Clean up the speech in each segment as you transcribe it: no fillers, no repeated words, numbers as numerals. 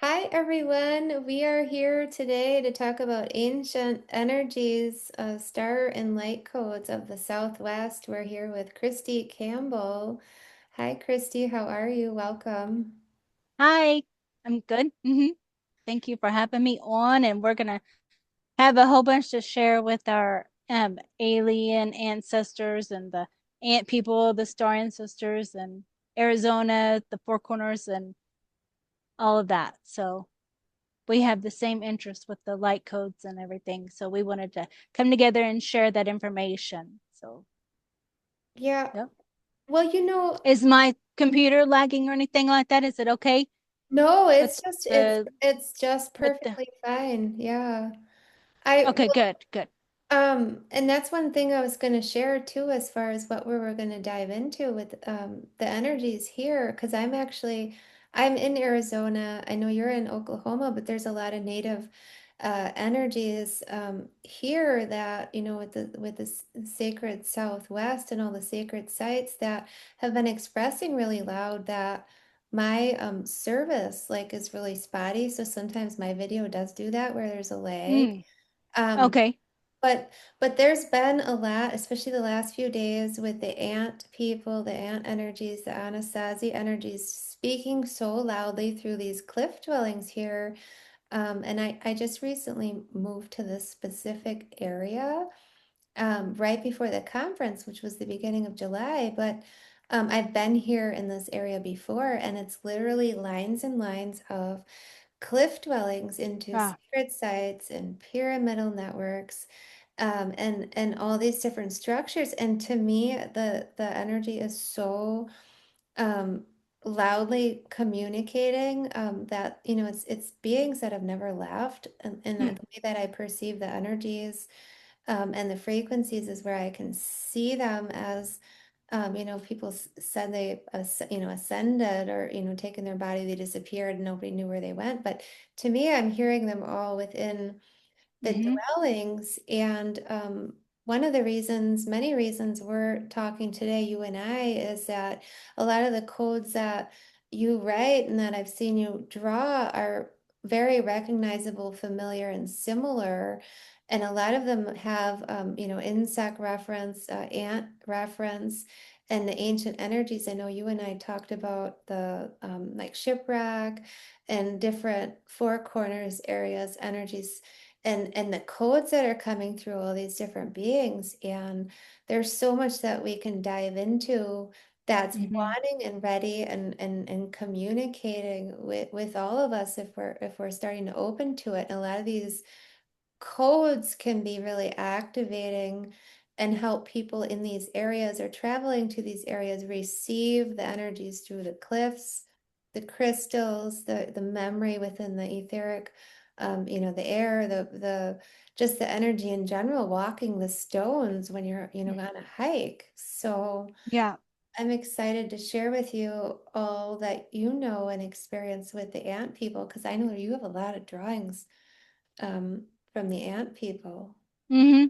Hi, everyone. We are here today to talk about ancient energies, star and light codes of the Southwest. We're here with Christy Campbell. Hi, Christy. How are you? Welcome. Hi, I'm good. Thank you for having me on, and we're gonna have a whole bunch to share with our alien ancestors and the ant people, the star ancestors, and Arizona, the Four Corners, and all of that. So we have the same interest with the light codes and everything. So we wanted to come together and share that information. So, Yeah. yep. Well, Is my computer lagging or anything like that? Is it okay no, with it's just it's the it's just with the? perfectly fine. Yeah. I Okay, good, good. And that's one thing I was going to share too, as far as what we were going to dive into with the energies here, because I'm in Arizona. I know you're in Oklahoma, but there's a lot of native energies here that, with the sacred Southwest and all the sacred sites that have been expressing really loud that my service like is really spotty. So sometimes my video does do that where there's a lag. Mm, Um, okay. but there's been a lot, especially the last few days with the ant people, the ant energies, the Anasazi energies speaking so loudly through these cliff dwellings here. And I just recently moved to this specific area right before the conference, which was the beginning of July. But I've been here in this area before, and it's literally lines and lines of cliff dwellings into Ah. sacred sites and pyramidal networks, and all these different structures. And to me, the energy is so um, loudly communicating that it's beings that have never left, and Hmm. the way that I perceive the energies and the frequencies is where I can see them as. People said they, ascended or, taken their body, they disappeared, and nobody knew where they went. But to me, I'm hearing them all within the Mm-hmm. dwellings. And one of the reasons, many reasons we're talking today, you and I, is that a lot of the codes that you write and that I've seen you draw are very recognizable, familiar, and similar. And a lot of them have, insect reference, ant reference, and the ancient energies. I know you and I talked about the like shipwreck and different four corners areas, energies and the codes that are coming through all these different beings. And there's so much that we can dive into that's Mm-hmm. wanting and ready and communicating with all of us if we're starting to open to it. And a lot of these codes can be really activating and help people in these areas or traveling to these areas receive the energies through the cliffs, the crystals, the memory within the etheric, the air, the just the energy in general, walking the stones when you're, on a hike. So Yeah. I'm excited to share with you all that you know and experience with the ant people, because I know you have a lot of drawings from the ant people. Mm-hmm.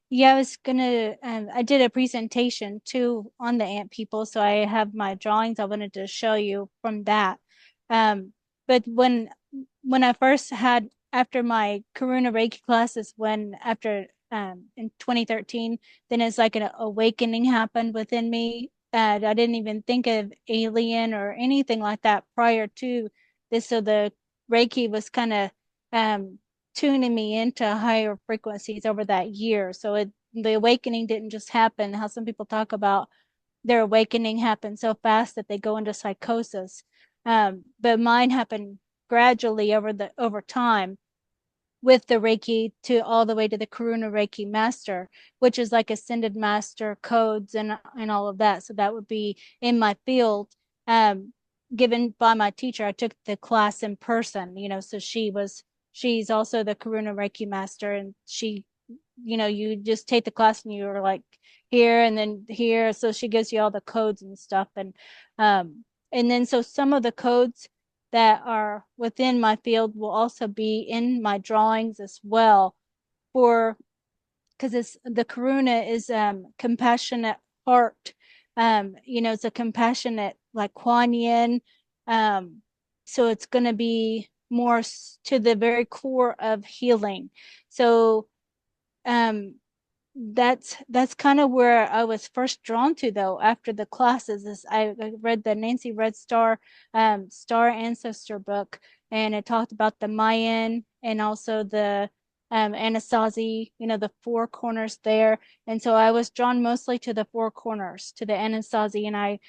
Yeah, I was gonna I did a presentation too on the ant people, so I have my drawings I wanted to show you from that. Um, but when I first had after my Karuna Reiki classes, when after in 2013, then it's like an awakening happened within me. And I didn't even think of alien or anything like that prior to this. So the Reiki was kind of um tuning me into higher frequencies over that year. So the awakening didn't just happen, how some people talk about their awakening happened so fast that they go into psychosis. But mine happened gradually over time with the Reiki to all the way to the Karuna Reiki master, which is like ascended master codes and all of that. So that would be in my field, um, given by my teacher. I took the class in person, so she's also the Karuna Reiki master, and you just take the class and you're like here and then here. So she gives you all the codes and stuff, um, and then so some of the codes that are within my field will also be in my drawings as well for because it's the karuna is compassionate heart. It's a compassionate like Kuan Yin. um so it's going to be more to the very core of healing. So um that's kind of where I was first drawn to though after the classes is I read the Nancy Red Star Ancestor book, and it talked about the Mayan and also the Anasazi, the four corners there. And so I was drawn mostly to the four corners, to the Anasazi, and I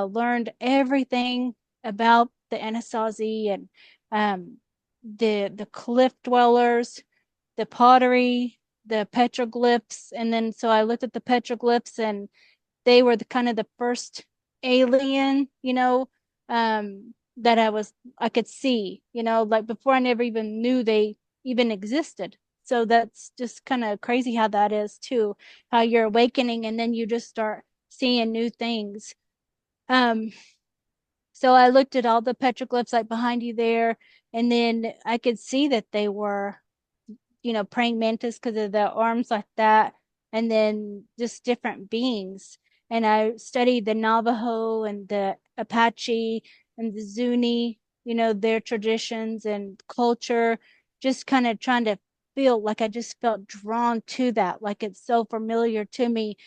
learned everything about the Anasazi and um the cliff dwellers, the pottery, the petroglyphs. And then so I looked at the petroglyphs, and they were the kind of the first alien, that I could see, like before I never even knew they even existed. So that's just kind of crazy how that is too, how you're awakening and then you just start seeing new things. Um, so I looked at all the petroglyphs like behind you there, and then I could see that they were praying mantis because of the arms like that, and then just different beings. And I studied the Navajo and the Apache and the Zuni, their traditions and culture, just kind of trying to feel like I just felt drawn to that, like it's so familiar to me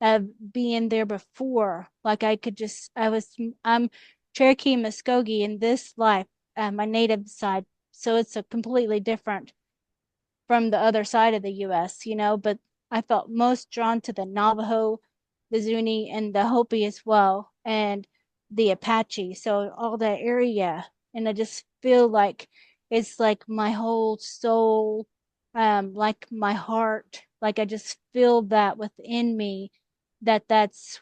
of being there before. Like I'm Cherokee and Muskogee in this life, my native side. So it's a completely different from the other side of the US, but I felt most drawn to the Navajo, the Zuni, and the Hopi as well, and the Apache. So all that area. And I just feel like it's like my whole soul, like my heart, like I just feel that within me that's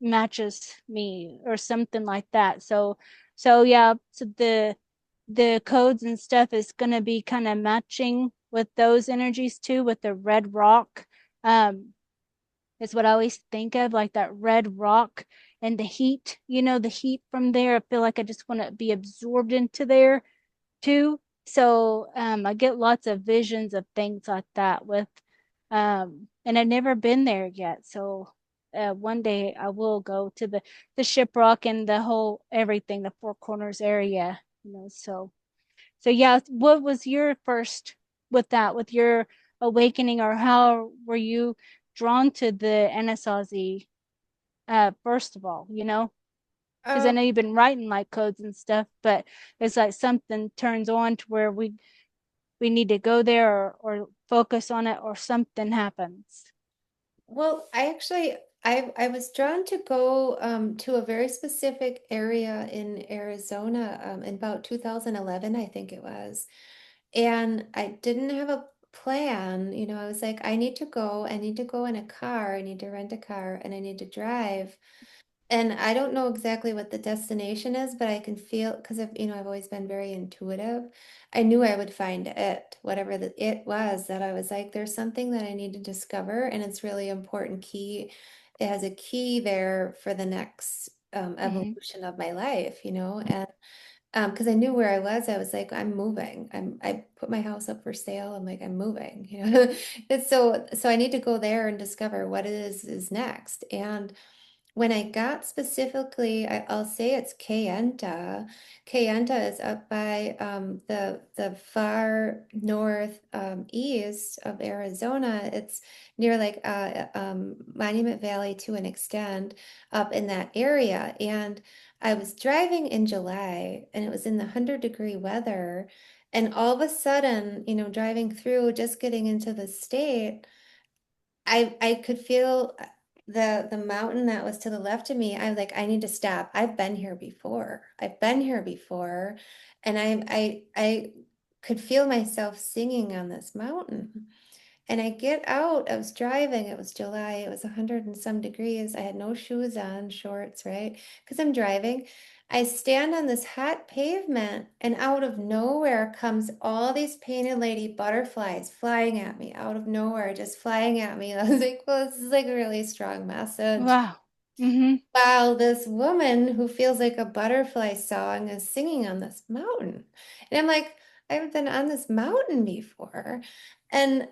matches me or something like that. So yeah, so the codes and stuff is going to be kind of matching with those energies too, with the red rock. Um, is what I always think of, like that red rock and the heat, the heat from there. I feel like I just want to be absorbed into there too. So I get lots of visions of things like that and I've never been there yet. So one day I will go to the shiprock and the whole everything, the Four Corners area. So yeah, what was your first with that, with your awakening, or how were you drawn to the Anasazi first of all, Because I Um, know you've been writing like codes and stuff, but it's like something turns on to where we need to go there or focus on it or something happens. well, I was drawn to go to a very specific area in Arizona in about 2011, I think it was. And I didn't have a plan. I was like, I need to go. I need to go in a car. I need to rent a car and I need to drive. And I don't know exactly what the destination is, but I can feel because I've always been very intuitive. I knew I would find it, whatever it was that I was like, there's something that I need to discover, and it's really important key. It has a key there for the next Mm-hmm. evolution of my life, and because I knew where I was like, I'm moving. I put my house up for sale. I'm like, I'm moving, It's so I need to go there and discover what it is next. And when I got specifically, I'll say it's Kayenta. Kayenta is up by the far north east of Arizona. It's near like Monument Valley to an extent up in that area. And I was driving in July and it was in the 100-degree weather. And all of a sudden, driving through, just getting into the state. I could feel the mountain that was to the left of me. I was like, I need to stop. I've been here before. I've been here before. And I could feel myself singing on this mountain. And I get out, I was driving, it was July, it was 100 and some degrees. I had no shoes on, shorts, right? Because I'm driving. I stand on this hot pavement, and out of nowhere comes all these painted lady butterflies flying at me, out of nowhere, just flying at me. I was like, well, this is like a really strong message. Wow. Mm-hmm. While this woman who feels like a butterfly song is singing on this mountain. And I'm like, I haven't been on this mountain before. And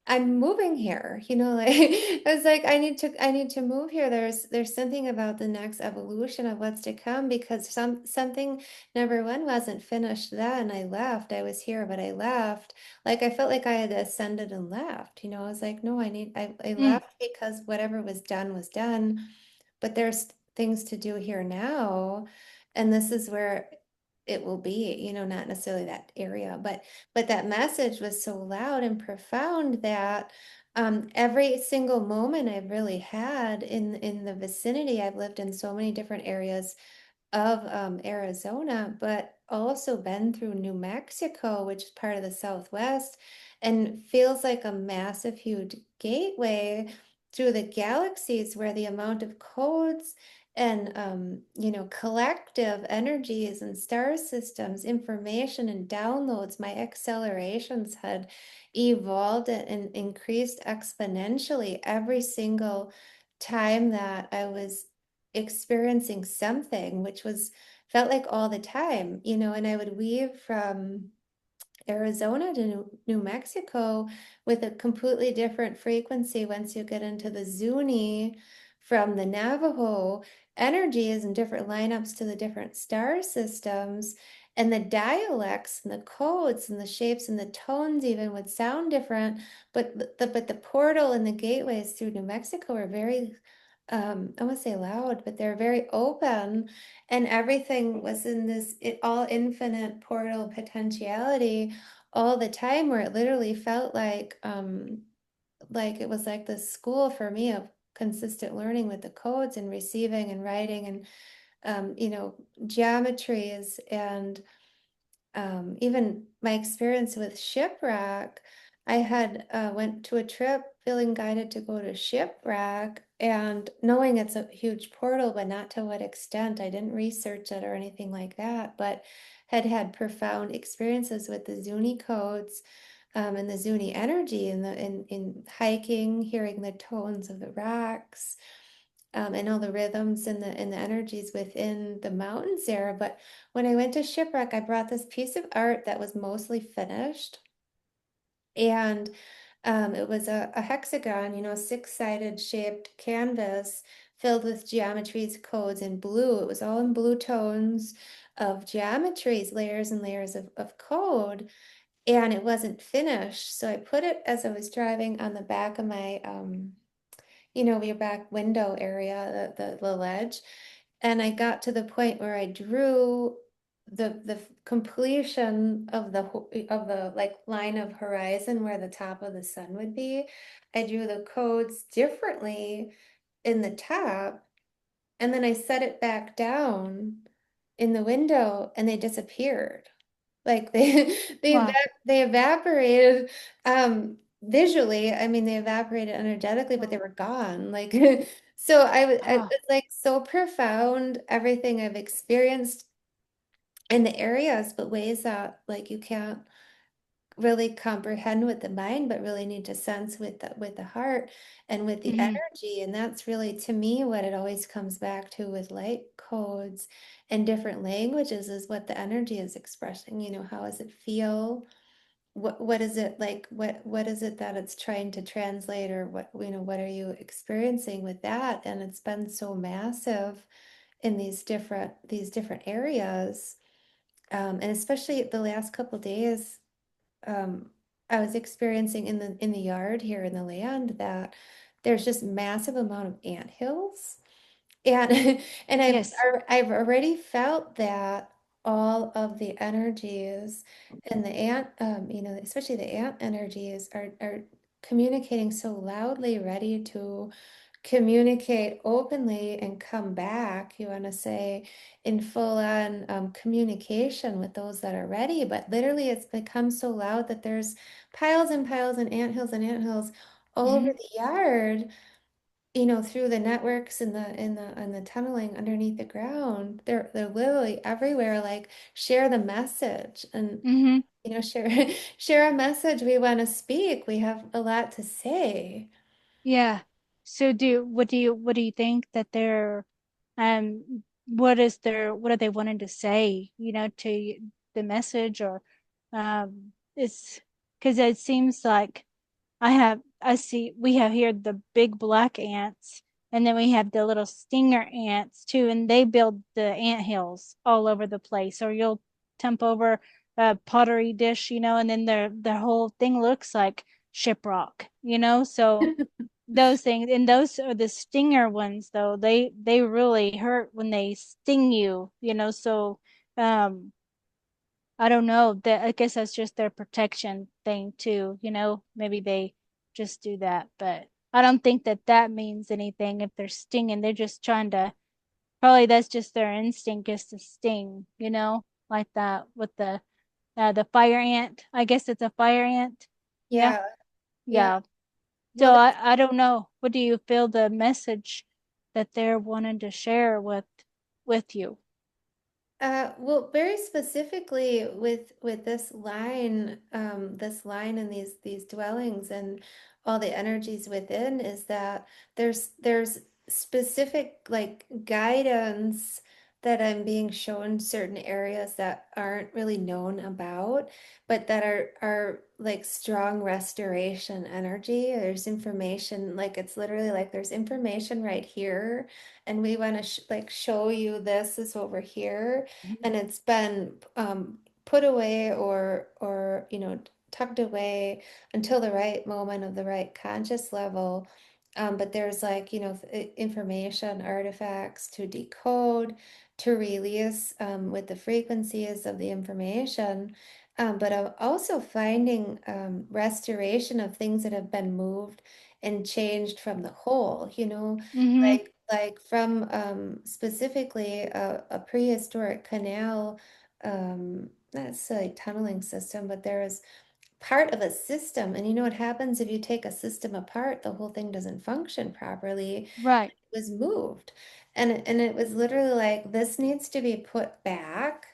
I'm moving here, like I was like, I need to move here. There's something about the next evolution of what's to come because something number one wasn't finished then. I left. I was here, but I left. Like I felt like I had ascended and left. I was like, no, I Mm, left because whatever was done, but there's things to do here now, and this is where it will be, not necessarily that area, but that message was so loud and profound that every single moment I've really had in the vicinity, I've lived in so many different areas of Arizona, but also been through New Mexico, which is part of the Southwest, and feels like a massive, huge gateway through the galaxies where the amount of codes and collective energies and star systems, information and downloads, my accelerations had evolved and increased exponentially every single time that I was experiencing something, which was felt like all the time, and I would weave from Arizona to New Mexico with a completely different frequency once you get into the Zuni from the Navajo energies and different lineups to the different star systems. And the dialects and the codes and the shapes and the tones even would sound different, but the portal and the gateways through New Mexico are very I want to say loud, but they're very open, and everything was in this all infinite portal potentiality all the time, where it literally felt like it was like the school for me of consistent learning with the codes and receiving and writing and geometries and even my experience with shipwreck. I had went to a trip feeling guided to go to shipwreck and knowing it's a huge portal, but not to what extent. I didn't research it or anything like that, but had profound experiences with the Zuni codes and the Zuni energy and in hiking, hearing the tones of the rocks and all the rhythms and the energies within the mountains there. But when I went to Shipwreck, I brought this piece of art that was mostly finished. And it was a hexagon, six-sided shaped canvas filled with geometries, codes in blue. It was all in blue tones of geometries, layers and layers of code. And it wasn't finished. So I put it as I was driving on the back of my your back window area, the ledge. And I got to the point where I drew the completion of the like line of horizon where the top of the sun would be. I drew the codes differently in the top, and then I set it back down in the window and they disappeared. Like they wow. they evaporated visually. I mean, they evaporated energetically, but they were gone. Like so it Oh. was like so profound everything I've experienced in the areas, but ways that like you can't really comprehend with the mind, but really need to sense with the heart and with the Hmm. energy. And that's really to me what it always comes back to with light codes and different languages is what the energy is expressing. How does it feel? What is it like? What is it that it's trying to translate, or what are you experiencing with that? And it's been so massive in these different areas. And especially the last couple days um, I was experiencing in the yard here in the land that there's just massive amount of ant hills, and and Yes. I've already felt that all of the energies and the ant, especially the ant energies are communicating so loudly, ready to communicate openly and come back, you want to say, in full on communication with those that are ready. But literally, it's become so loud that there's piles and piles and anthills all over Hmm. the yard, through the networks and the tunneling underneath the ground. They're literally everywhere. Like, share the message and Hmm. share share a message we want to speak. We have a lot to say. Yeah. So what do you think that they're what are they wanting to say, to the message or it's because it seems like I see, we have here the big black ants, and then we have the little stinger ants too, and they build the ant hills all over the place. Or you'll temp over a pottery dish, and then their whole thing looks like shiprock. So those things, and those are the stinger ones though. They really hurt when they sting you. So um I don't know. That I guess that's just their protection thing too. Maybe they just do that, but I don't think that that means anything if they're stinging. They're just trying to, probably that's just their instinct is to sting, like that with the fire ant. I guess it's a fire ant. Yeah. Yeah, yeah. Yeah. Well, So I don't know. What do you feel the message that they're wanting to share with you? well, very specifically with this line and these dwellings and all the energies within is that there's specific like guidance that I'm being shown certain areas that aren't really known about, but that are like strong restoration energy. There's information, like it's literally like there's information right here, and we want to like show you this is over here, and it's been put away or tucked away until the right moment of the right conscious level. But there's like information artifacts to decode, to release with the frequencies of the information. But I'm also finding restoration of things that have been moved and changed from the whole, Mm-hmm. like from specifically a prehistoric canal, not necessarily tunneling system, but there is part of a system. And you know what happens if you take a system apart? The whole thing doesn't function properly. Right. It was moved. And it was literally like, this needs to be put back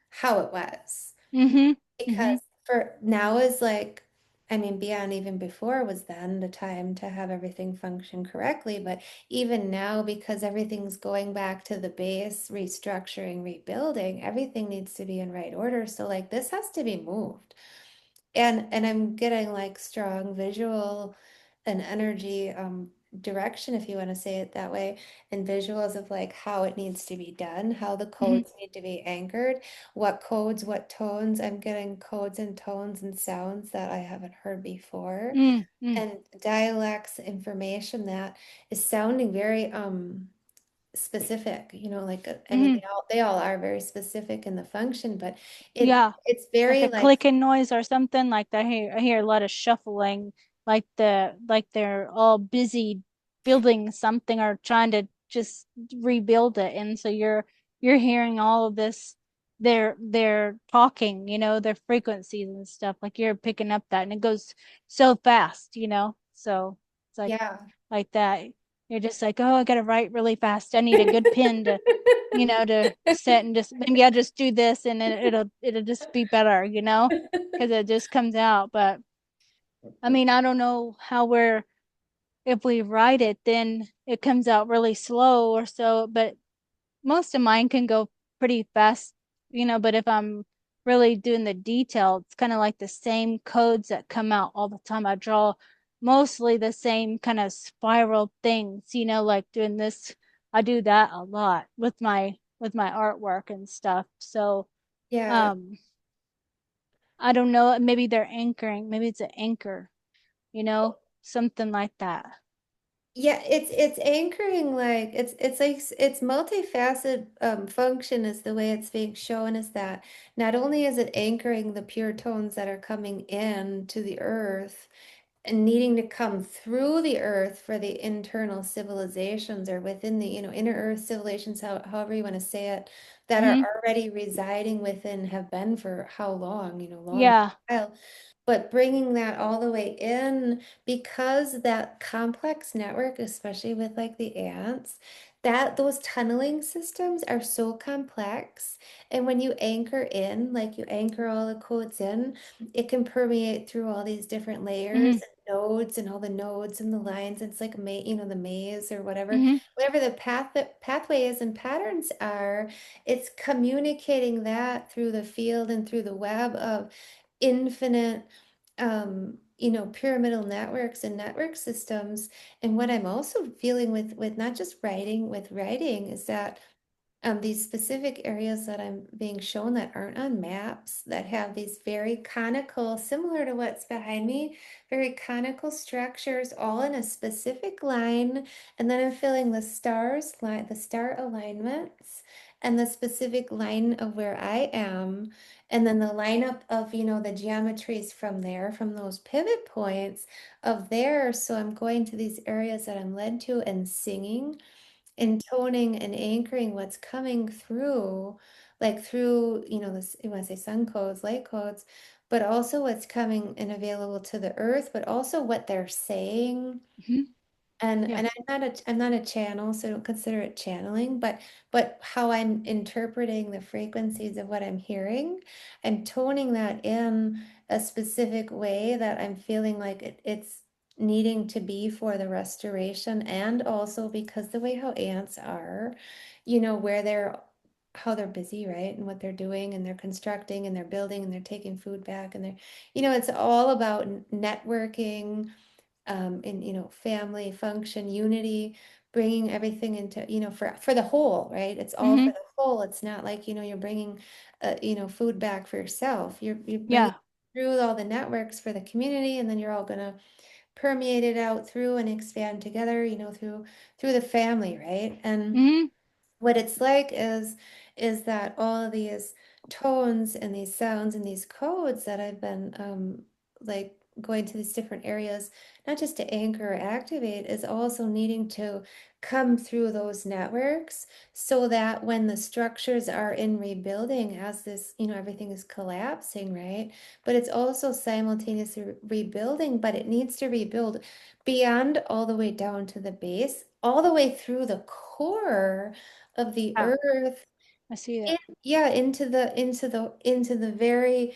how it was. Mm-hmm. Mm-hmm. Because for now is like, I mean, beyond even before was then the time to have everything function correctly. But even now, because everything's going back to the base, restructuring, rebuilding, everything needs to be in right order. So like this has to be moved. And I'm getting like strong visual and energy direction, if you want to say it that way, and visuals of like how it needs to be done, how the Mm-hmm. codes need to be anchored, what codes, what tones. I'm getting codes and tones and sounds that I haven't heard before, Mm-hmm. and dialects, information that is sounding very specific, like I mean Mm-hmm. they all are very specific in the function, but Yeah. it's Like very a like clicking noise or something like that. I hear a lot of shuffling, like they're all busy building something or trying to just rebuild it. And so you're hearing all of this. They're talking, their frequencies and stuff. Like you're picking up that, and it goes so fast. So it's yeah. like that. You're just like, oh, I gotta write really fast. I need a good pen to set, and just maybe I'll just do this, and then it'll just be better, because it just comes out. But I mean, I don't know how we're if we write it, then it comes out really slow or so. But most of mine can go pretty fast. But if I'm really doing the detail, it's kind of like the same codes that come out all the time. I draw mostly the same kind of spiral things, like doing this. I do that a lot with my artwork and stuff. So, Yeah. um, I don't know, maybe they're anchoring, maybe it's an anchor, something like that. Yeah, it's anchoring, like it's like it's multifaceted function is the way it's being shown, is that not only is it anchoring the pure tones that are coming in to the earth and needing to come through the earth for the internal civilizations, or within the inner earth civilizations, however you want to say it, that are Mm-hmm. already residing within, have been for how long, long Yeah. while, but bringing that all the way in, because that complex network, especially with like the ants, that those tunneling systems are so complex, and when you anchor in, like you anchor all the codes in, it can permeate through all these different layers Mm-hmm. and nodes, and all the nodes and the lines. It's like the maze or whatever, Mm-hmm. whatever the pathway is and patterns are. It's communicating that through the field and through the web of infinite, pyramidal networks and network systems. And what I'm also feeling with not just writing, with writing is that these specific areas that I'm being shown that aren't on maps, that have these very conical, similar to what's behind me, very conical structures, all in a specific line. And then I'm feeling the stars line, the star alignments, and the specific line of where I am. And then the lineup of, the geometries from there, from those pivot points of there. So I'm going to these areas that I'm led to and singing, intoning and anchoring what's coming through, like through, this, you want to say sun codes, light codes, but also what's coming and available to the earth, but also what they're saying. Hmm. And Yeah. I'm not a channel, so I don't consider it channeling, but how I'm interpreting the frequencies of what I'm hearing and toning that in a specific way that I'm feeling like it's needing to be for the restoration, and also because the way how ants are, where they're how they're busy, right? And what they're doing, and they're constructing and they're building and they're taking food back, and they're, it's all about networking, in, family function, unity, bringing everything into, for the whole, right? It's all for Hmm. the whole. It's not like, you're bringing, food back for yourself. You're bringing Yeah. through all the networks for the community, and then you're all gonna permeate it out through and expand together, through the family, right? And Hmm. what it's like is that all of these tones and these sounds and these codes that I've been, like going to these different areas, not just to anchor or activate, is also needing to come through those networks, so that when the structures are in rebuilding, as this, everything is collapsing, right? But it's also simultaneously rebuilding, but it needs to rebuild beyond, all the way down to the base, all the way through the core of the Yeah. earth, I see in, that. yeah, into the very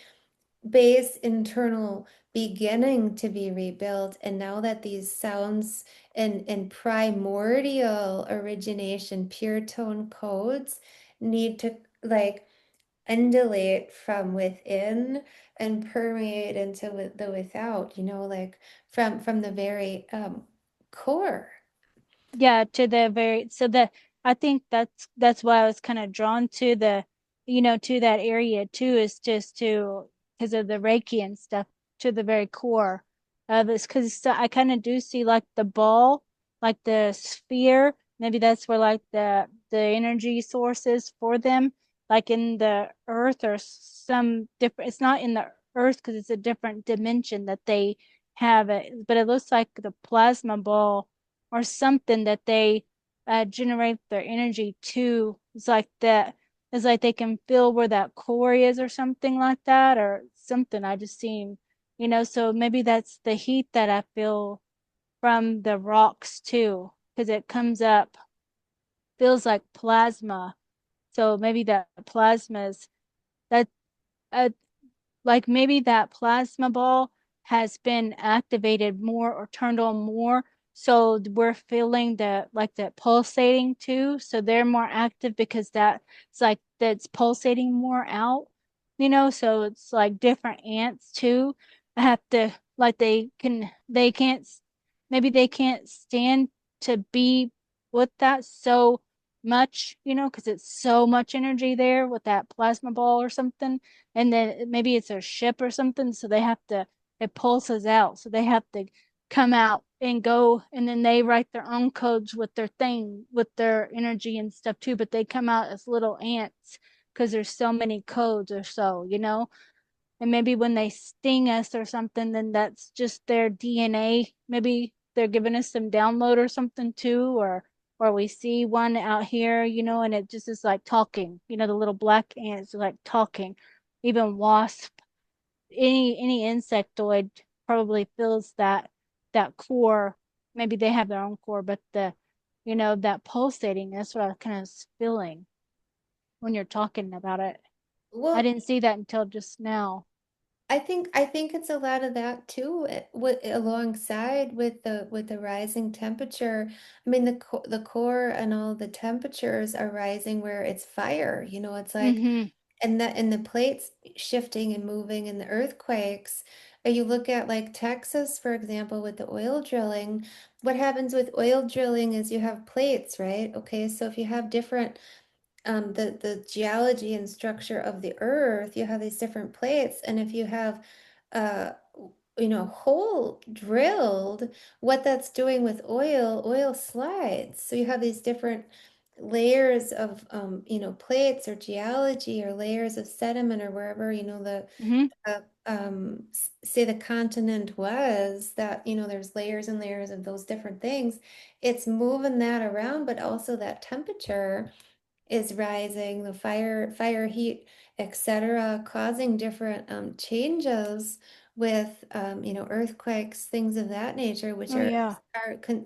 base internal beginning to be rebuilt. And now that these sounds and primordial origination pure tone codes need to, like, undulate from within and permeate into the without, like from the very core. Yeah, to the very so the I think that's why I was kind of drawn to the to that area too, is just to because of the Reiki and stuff, to the very core of this, because I kind of do see like the ball, like the sphere, maybe that's where like the energy source is for them, like in the earth or some different, it's not in the earth because it's a different dimension that they have it, but it looks like the plasma ball or something that they generate their energy to. It's like that. It's like they can feel where that core is or something like that, or something. I just seen, so maybe that's the heat that I feel from the rocks too, because it comes up, feels like plasma. So maybe that plasma is that. Uh, like maybe that plasma ball has been activated more or turned on more. So we're feeling the like that pulsating too. So they're more active because that's like that's pulsating more out, so it's like different ants too. I have to like they can't maybe they can't stand to be with that so much, because it's so much energy there with that plasma ball or something, and then maybe it's a ship or something, so they have to, it pulses out, so they have to come out and go, and then they write their own codes with their thing, with their energy and stuff too, but they come out as little ants because there's so many codes or so, and maybe when they sting us or something, then that's just their DNA. Maybe they're giving us some download or something too, or we see one out here, and it just is like talking. The little black ants are like talking. Even wasp, any insectoid probably feels that core. Maybe they have their own core, but that pulsating, that's what I kind of feeling when you're talking about it. I Well, didn't see that until just now. I think it's a lot of that too, with alongside with the rising temperature. I mean, the core and all the temperatures are rising where it's fire. It's like Mm-hmm. and the plates shifting and moving and the earthquakes. You look at like Texas, for example, with the oil drilling. What happens with oil drilling is you have plates, right? Okay, so if you have different the geology and structure of the earth, you have these different plates, and if you have uh hole drilled, what that's doing with oil slides. So you have these different layers of plates or geology or layers of sediment or wherever the Hmm. say the continent was, that there's layers and layers of those different things. It's moving that around, but also that temperature is rising, the fire heat, etc., causing different changes with earthquakes, things of that nature, which Oh yeah.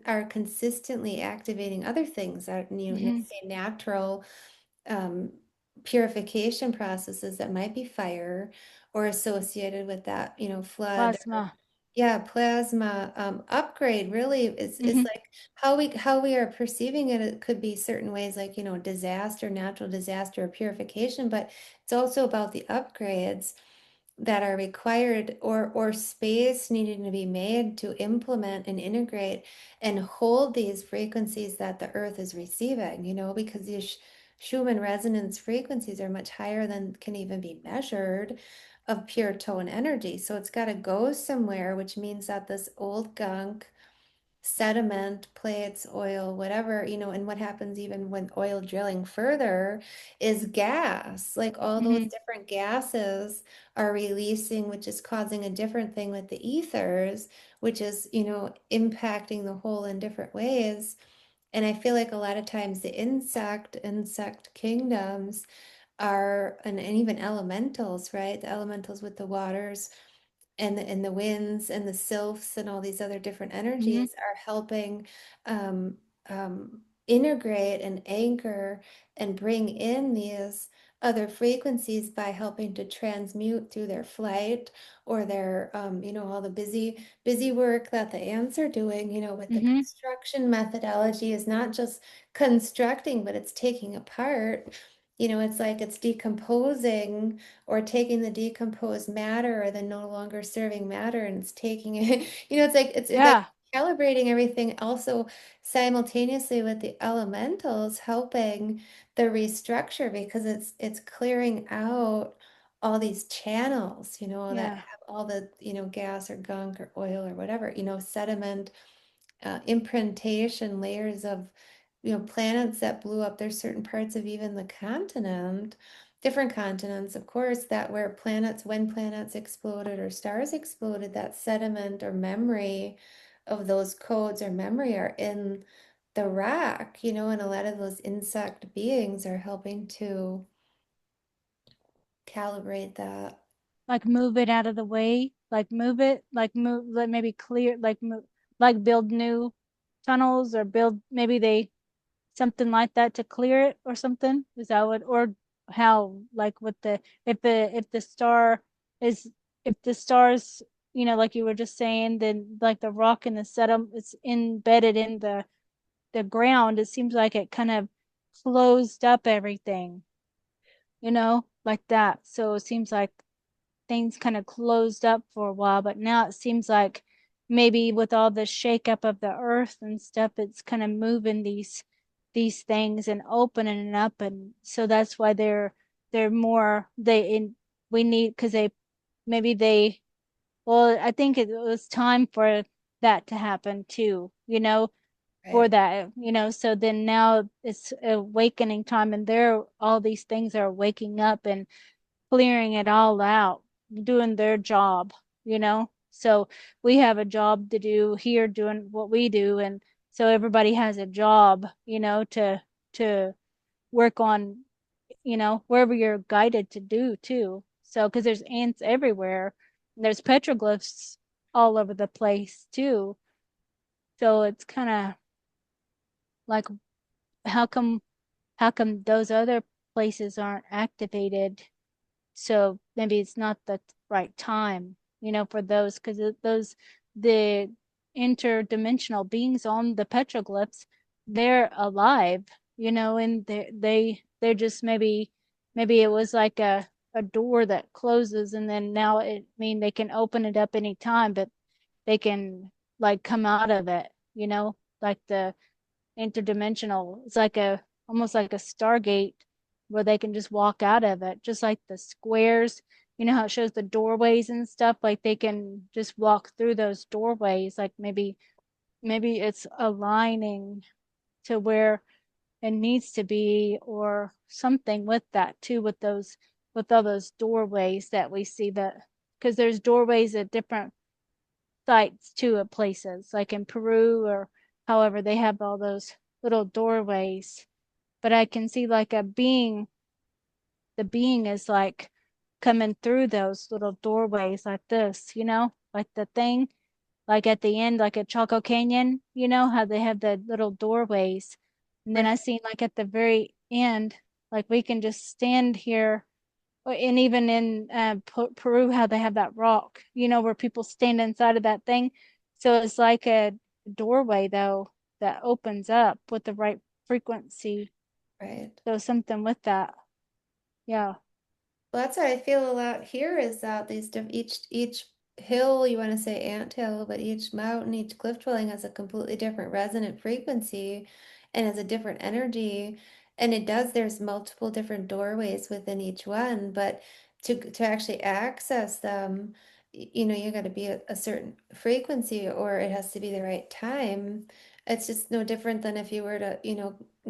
are consistently activating other things that Hmm. say natural um, purification processes that might be fire or associated with that flood. Plasma. Yeah, plasma upgrade really is Hmm. like how we are perceiving it. It could be certain ways like, disaster, natural disaster, or purification, but it's also about the upgrades that are required or space needing to be made to implement and integrate and hold these frequencies that the earth is receiving, because these Schumann resonance frequencies are much higher than can even be measured of pure tone energy. So it's got to go somewhere, which means that this old gunk, sediment, plates, oil, whatever, and what happens even when oil drilling further is gas. Like all those Hmm. different gases are releasing, which is causing a different thing with the ethers, which is, impacting the whole in different ways. And I feel like a lot of times the insect kingdoms are, and even elementals, right? The elementals with the waters and the winds and the sylphs and all these other different Hmm. energies are helping um, integrate and anchor and bring in these other frequencies by helping to transmute through their flight or their all the busy work that the ants are doing, with the Hmm. construction methodology is not just constructing, but it's taking apart. It's like it's decomposing or taking the decomposed matter or the no longer serving matter and it's taking it, it's like Yeah. calibrating everything also simultaneously with the elementals helping the restructure because it's clearing out all these channels, that Yeah. have all the, gas or gunk or oil or whatever, sediment imprintation layers of planets that blew up. There's certain parts of even the continent, different continents, of course, that where planets, when planets exploded or stars exploded, that sediment or memory of those codes or memory are in the rock, and a lot of those insect beings are helping to calibrate that. Like move it out of the way, like move it, like move, like maybe clear, like move, like build new tunnels or build maybe they something like that to clear it or something. Is that what, or how, like with the, if the star is, if the stars, like you were just saying, then like the rock and the sediment, it's embedded in the ground. It seems like it kind of closed up everything, like that. So it seems like things kind of closed up for a while, but now it seems like maybe with all the shakeup of the earth and stuff, it's kind of moving these things and opening it up, and so that's why they're more they in we need because they maybe they well I think it was time for that to happen too, for Right. that, so then now it's awakening time and they're all these things are waking up and clearing it all out, doing their job, So we have a job to do here doing what we do. And so everybody has a job, to work on, wherever you're guided to do too. So, because there's ants everywhere, and there's petroglyphs all over the place too. So it's kind of like, how come, those other places aren't activated? So maybe it's not the right time, for those, because the interdimensional beings on the petroglyphs, they're alive, and they're just maybe maybe it was like a door that closes and then now it mean they can open it up anytime, but they can like come out of it, like the interdimensional. It's like a almost like a Stargate where they can just walk out of it, just like the squares. You know how it shows the doorways and stuff, like they can just walk through those doorways, like maybe it's aligning to where it needs to be or something with that too, with all those doorways that we see, that because there's doorways at different sites too at places like in Peru or however they have all those little doorways. But I can see like the being is like coming through those little doorways like this, like the thing, like at the end, like at Chaco Canyon, how they have the little doorways. And then Right, I seen like at the very end, like we can just stand here, and even in Peru, how they have that rock, where people stand inside of that thing. So it's like a doorway, though, that opens up with the right frequency. right. So something with that. Yeah. Well, that's how I feel a lot here is that each hill, you want to say ant hill, but each mountain, each cliff dwelling has a completely different resonant frequency and has a different energy. And there's multiple different doorways within each one, but to actually access them, you got to be a certain frequency or it has to be the right time. It's just no different than if you were to,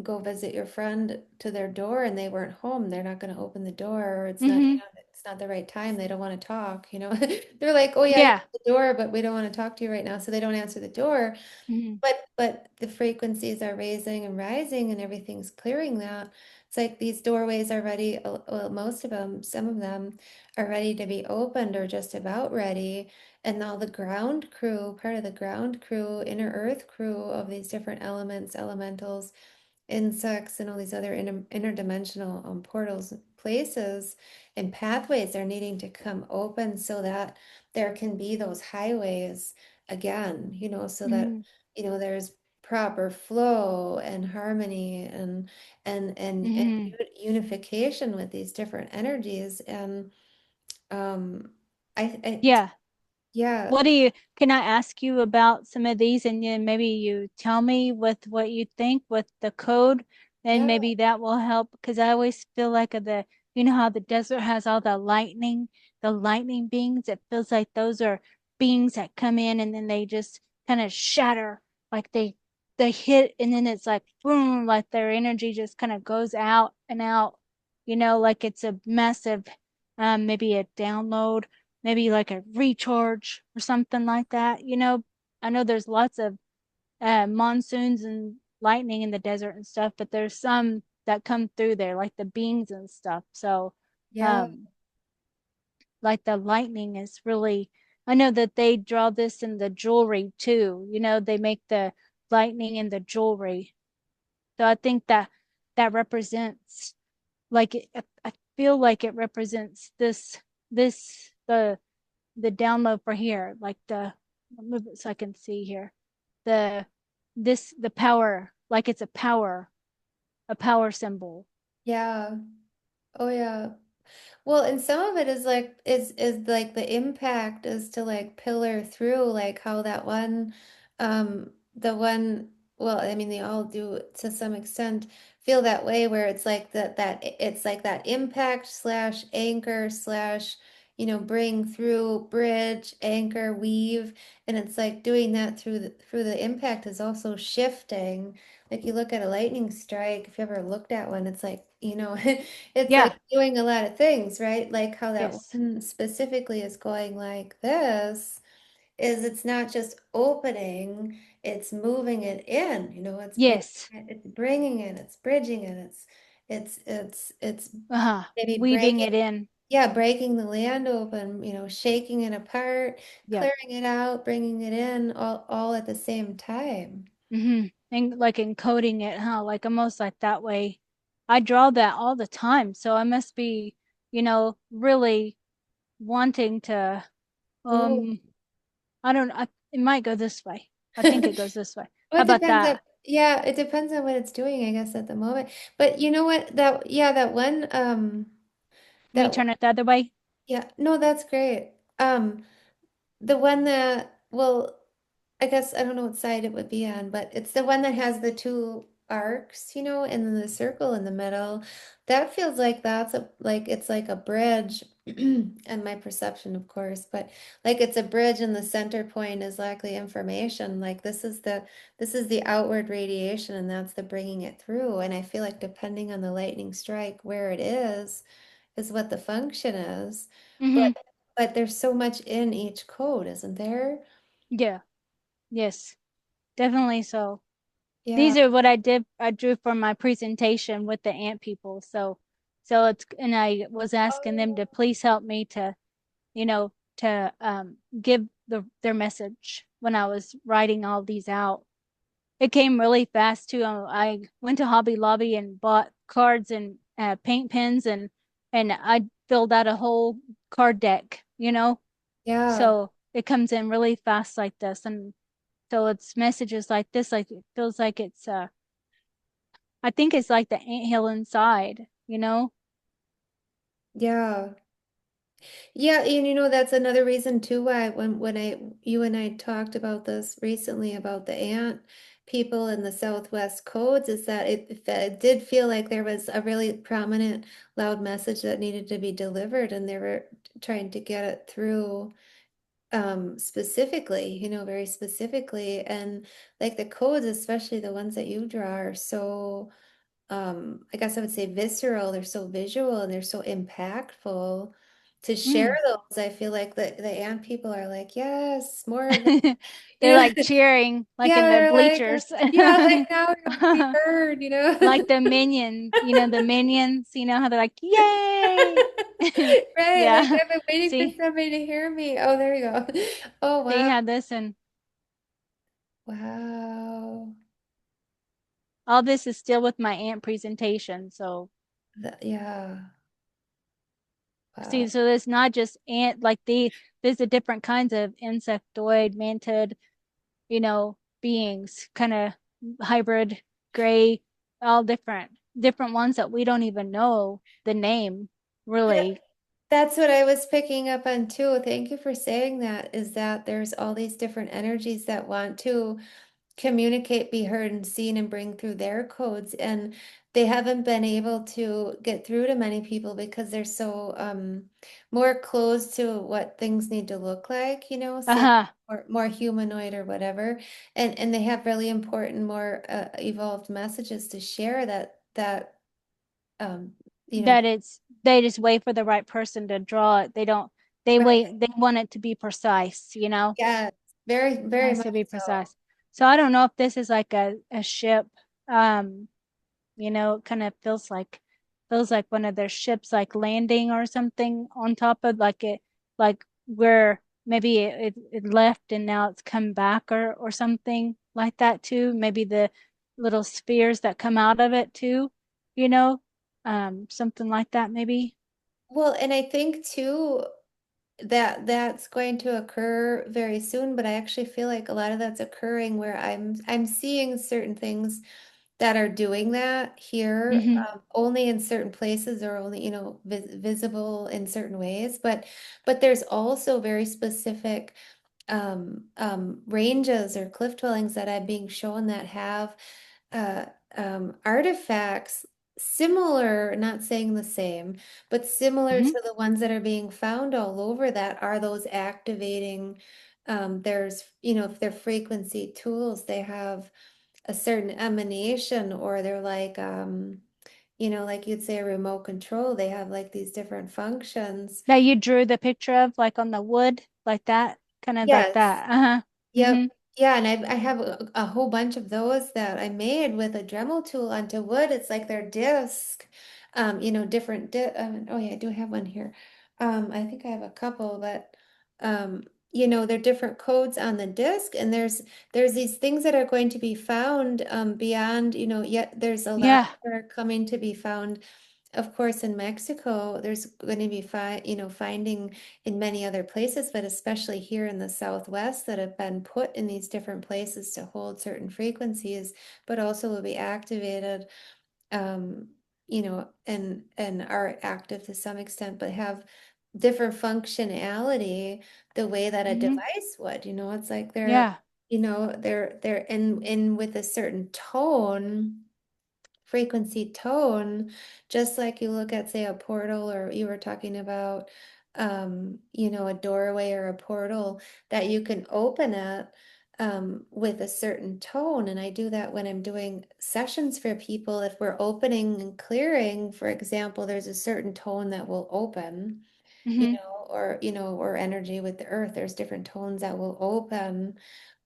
go visit your friend to their door and they weren't home, they're not going to open the door, or Mm-hmm. it's not the right time. They don't want to talk. They're like, oh yeah, you're Yeah. at the door, but we don't want to talk to you right now. So they don't answer the door. Mm-hmm. But the frequencies are raising and rising and everything's clearing that. It's like these doorways are ready, well, most of them, some of them are ready to be opened or just about ready. And all the ground crew, part of the ground crew, inner earth crew of these different elements, elementals, insects and all these other interdimensional portals, places, and pathways are needing to come open so that there can be those highways again, so that, Mm-hmm. there's proper flow and harmony and Mm-hmm. unification with these different energies. And um, I Yeah. yeah, What do you, can I ask you about some of these and then maybe you tell me with what you think with the code and yeah, maybe that will help because I always feel like how the desert has all the lightning beings. It feels like those are beings that come in and then they just kind of shatter, like they hit and then it's like boom, like their energy just kind of goes out and out, like it's a massive, maybe a download, maybe like a recharge or something like that. I know there's lots of monsoons and lightning in the desert and stuff, but there's some that come through there, like the beams and stuff. So, yeah, um, like the lightning is really, I know that they draw this in the jewelry too. They make the lightning in the jewelry. So I think that that represents like I feel like it represents the download for here, like I'll move it so I can see here. The the power, like it's a power symbol. yeah, oh yeah. Well, and some of it is like is like the impact is to like pillar through like how that one the one, well, I mean they all do to some extent feel that way where it's like that it's like that impact slash anchor slash bring through bridge anchor weave, and it's like doing that through the impact is also shifting. Like you look at a lightning strike, if you ever looked at one, it's like it's Yeah. like doing a lot of things, right? Like how that Yes. one specifically is going like this is it's not just opening, it's moving it in, Yes. it's bringing it, it's bridging it, it's Uh-huh. maybe Weaving breaking, it in. yeah, breaking the land open, shaking it apart, Yep. clearing it out, bringing it in, all at the same time. Mm-hmm. And like encoding it, huh? Like almost like that way. I draw that all the time. So I must be, really wanting to Ooh. I don't it might go this way. I think it goes this way. Well, How it about depends on that? Yeah, it depends on what it's doing, I guess, at the moment. But you know what? That yeah, that one Me that turn it the other way. yeah, no, that's great. The one that, well, I guess I don't know what side it would be on, but it's the one that has the two arcs, and then the circle in the middle. That feels like that's like it's like a bridge, and my perception, of course, but like it's a bridge and the center point is likely information. Like this is the outward radiation and that's the bringing it through. And I feel like depending on the lightning strike where it is what the function is. But Mm-hmm. but there's so much in each code, isn't there? Yeah. Yes. Definitely so. Yeah. These are what I drew for my presentation with the ant people. So it's, and I was asking them to Oh, please help me to, to give their message when I was writing all these out. It came really fast too. I went to Hobby Lobby and bought cards and paint pens, and I filled out a whole card deck, yeah. So it comes in really fast like this, and so it's messages like this, like it feels like it's I think it's like the anthill inside, Yeah. Yeah, and that's another reason too why when you and I talked about this recently about the ant people in the Southwest codes is that it did feel like there was a really prominent loud message that needed to be delivered and they were trying to get it through specifically, very specifically. And like the codes, especially the ones that you draw are so I guess I would say visceral, they're so visual and they're so impactful to share Mm. those. I feel like the ant people are like, yes, more of it. You They're know, like cheering, like yeah, in the they're like, bleachers. yeah, like now we want to be heard. Like the minion, the minions, how they're like, yay! Right, like Yeah. I've been waiting for See, somebody to hear me. Oh, there you go. Oh, they wow. had this, and Wow. all this is still with my ant presentation. So, Yeah. see, Wow. so there's not just ant, like there's the different kinds of insectoid, mantid, beings, kind of hybrid, gray, all different ones that we don't even know the name, really. That's what I was picking up on too. Thank you for saying that, is that there's all these different energies that want to communicate, be heard and seen and bring through their codes. And they haven't been able to get through to many people because they're so more closed to what things need to look like, say Uh-huh. more humanoid or whatever. And they have really important, more evolved messages to share that um, you know, That it's they just wait for the right person to draw it. They don't they right. wait they want it to be precise, Yes, very, It very has much to be so. precise. So I don't know if this is like a ship. Um, it kind of feels like one of their ships like landing or something on top of like it, like where maybe it left and now it's come back or something like that too. Maybe the little spheres that come out of it too, something like that maybe. Well, and I think too that that's going to occur very soon, but I actually feel like a lot of that's occurring where I'm seeing certain things that are doing that here, Hmm. only in certain places or only, visible in certain ways. But there's also very specific ranges or cliff dwellings that I'm being shown that have uh, artifacts similar, not saying the same, but similar Hmm. to the ones that are being found all over that are those activating. There's, if they're frequency tools, they have a certain emanation, or they're like, like you'd say a remote control. They have like these different functions. That you drew the picture of like on the wood, like that, kind of like Yes. that. Uh-huh. Hmm. Yep. Yeah, and I have a whole bunch of those that I made with a Dremel tool onto wood. It's like they're disc, different oh yeah, I do have one here. I think I have a couple, but they're different codes on the disc, and there's these things that are going to be found beyond, yet there's a lot Yeah. that are coming to be found of course, in Mexico, there's going to be finding in many other places, but especially here in the Southwest that have been put in these different places to hold certain frequencies, but also will be activated, um, and are active to some extent, but have different functionality the way that a Hmm. device would. It's like Yeah. they're in with a certain frequency tone, just like you look at, say, a portal, or you were talking about, a doorway or a portal that you can open it with a certain tone. And I do that when I'm doing sessions for people. If we're opening and clearing, for example, there's a certain tone that will open, Hmm. or energy with the earth. There's different tones that will open,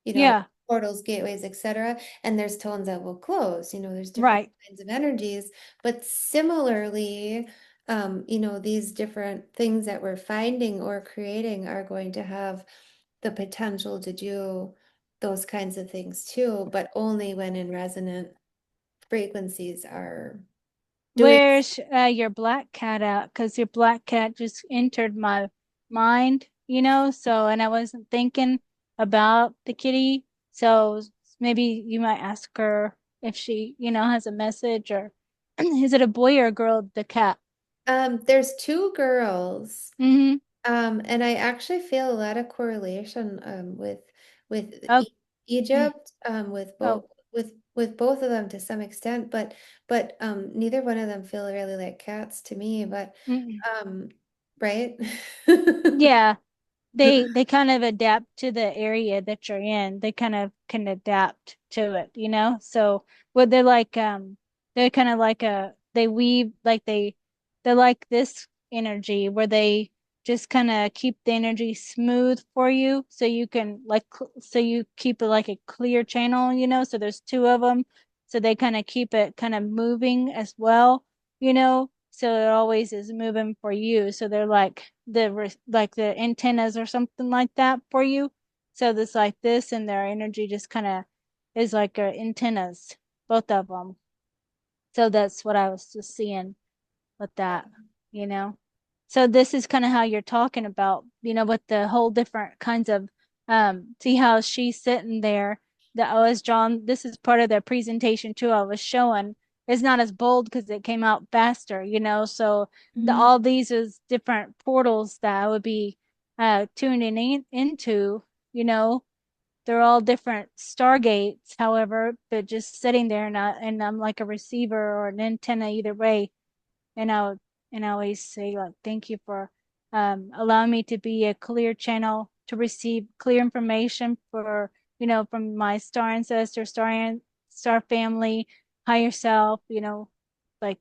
you know, Yeah. portals, gateways, etc. And there's tones that will close. There's different Right. kinds of energies. But similarly, these different things that we're finding or creating are going to have the potential to do those kinds of things too, but only when in resonant frequencies are doing. Where's your black cat at? Because your black cat just entered my mind, so, and I wasn't thinking about the kitty. So maybe you might ask her if she, has a message, or is it a boy or a girl, the cat? There's two girls. Mm-hmm. And I actually feel a lot of correlation with Oh, mm, Egypt, with oh, both of them to some extent, but neither one of them feel really like cats to me. But mm. um, right? Yeah. They kind of adapt to the area that you're in. They kind of can adapt to it. So what they're kind of like they weave, like they're like this energy where they just kind of keep the energy smooth for you, so you can so you keep it like a clear channel. So there's two of them, so they kind of keep it kind of moving as well. So it always is moving for you. So they're like the antennas or something like that for you. So this like this, and their energy just kind of is like antennas, both of them. So that's what I was just seeing with that, you know. So this is kind of how you're talking about, with the whole different kinds of see how she's sitting there, that I was drawn. This is part of the presentation too. I was showing it's not as bold because it came out faster. So Mhm. all these is different portals that I would be tuning into, you know. They're all different stargates, however, but just sitting there, and I'm like a receiver or an antenna either way, and I always say, like, thank you for allowing me to be a clear channel to receive clear information for, from my star ancestor, star family, higher self, like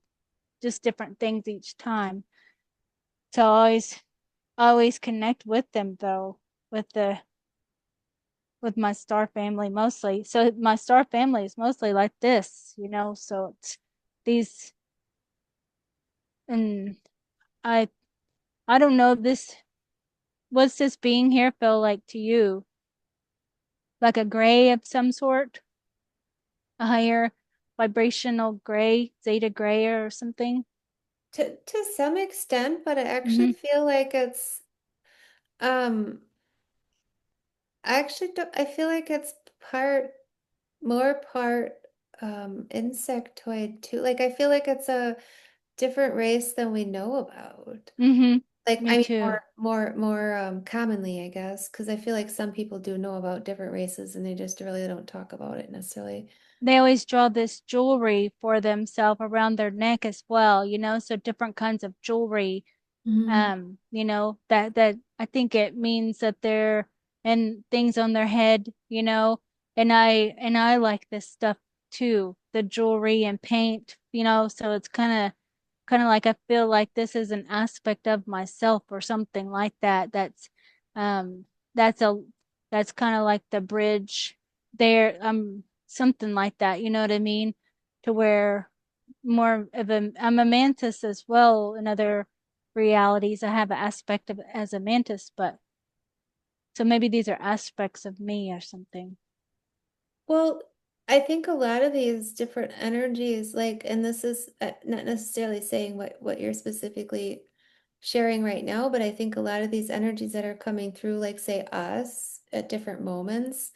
just different things each time. So I always connect with them though, with the with my star family mostly. So my star family is mostly like this. So it's these, and I I don't know this. What's this being here feel like to you? Like a gray of some sort? A higher vibrational gray, zeta gray or something? To some extent, but I actually Mm-hmm. feel like it's um I actually don't, I feel like it's part insectoid too. Like I feel like it's a different race than we know about. Mm-hmm. Like, Me I mean, too. more commonly, I guess, because I feel like some people do know about different races and they just really don't talk about it necessarily. They always draw this jewelry for themselves around their neck as well. So different kinds of jewelry, Hmm. that I think it means that they're, and things on their head. And I like this stuff too, the jewelry and paint. So it's kind of like I feel like this is an aspect of myself or something like that. Um that's a that's kind of like the bridge there, something like that, you know what I mean? To where more of I'm a mantis as well in other realities. I have an aspect of as a mantis, but so maybe these are aspects of me or something. Well, I think a lot of these different energies, like, and this is not necessarily saying what you're specifically sharing right now, but I think a lot of these energies that are coming through, like say us at different moments,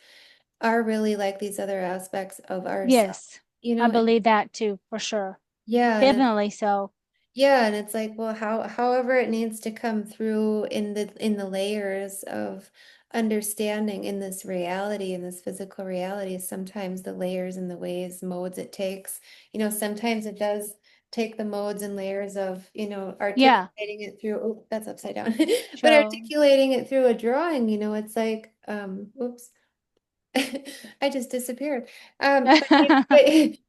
are really like these other aspects of ourselves, Yes, you I know, and believe that too, for sure. yeah, and it's Definitely so. yeah, and it's like, well, however it needs to come through in the layers of understanding in this reality, in this physical reality, sometimes the layers and the ways, modes it takes, sometimes it does take the modes and layers of, Yeah. articulating it through, oh, that's upside down, but So, articulating it through a drawing, it's like, oops. I just disappeared. But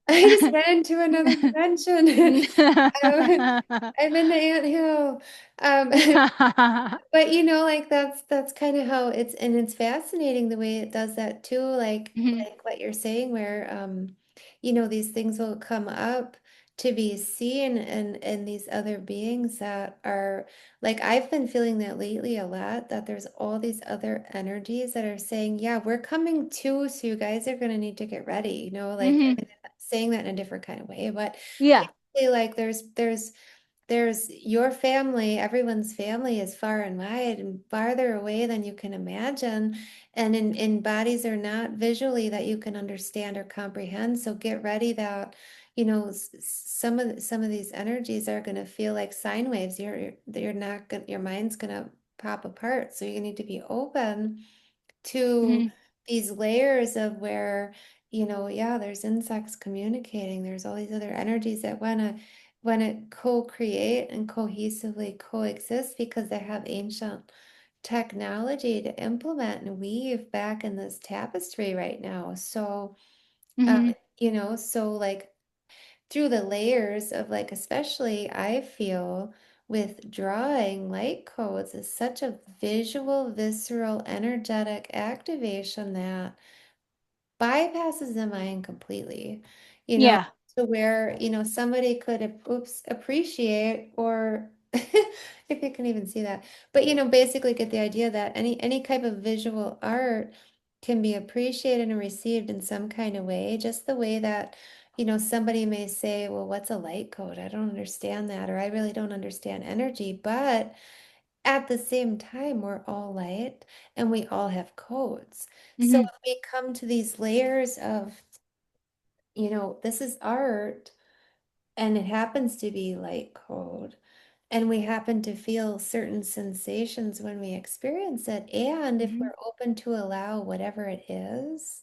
I just went into another dimension. Um, I'm in the anthill. Um, but like that's kind of how it's fascinating the way it does that too, Mhm, like what you're saying, where these things will come up to be seen and these other beings that are like I've been feeling that lately a lot, that there's all these other energies that are saying, yeah, we're coming too, so you guys are gonna need to get ready, like I mhm. mean, I'm saying that in a different kind of way, but Yeah. basically like there's your family, everyone's family is far and wide and farther away than you can imagine. And in bodies are not visually that you can understand or comprehend. So get ready that, some of these energies are going to feel like sine waves. You're not going, your mind's going to pop apart. So you need to be open to Mhm, these layers of where, yeah, there's insects communicating. There's all these other energies that wanna co-create and cohesively coexist because they have ancient technology to implement and weave back in this tapestry right now. So, mhm, so like through the layers of like, especially I feel with drawing light codes is such a visual, visceral, energetic activation that bypasses the mind completely, you know, yeah. to where, somebody could, oops, appreciate or if you can even see that, but, basically get the idea that any type of visual art can be appreciated and received in some kind of way, just the way that, somebody may say, well, what's a light code? I don't understand that, or I really don't understand energy, but at the same time, we're all light and we all have codes. So Mhm, if we come to these layers of, this is art and it happens to be light code, and we happen to feel certain sensations when we experience it. And if mhm, we're open to allow whatever it is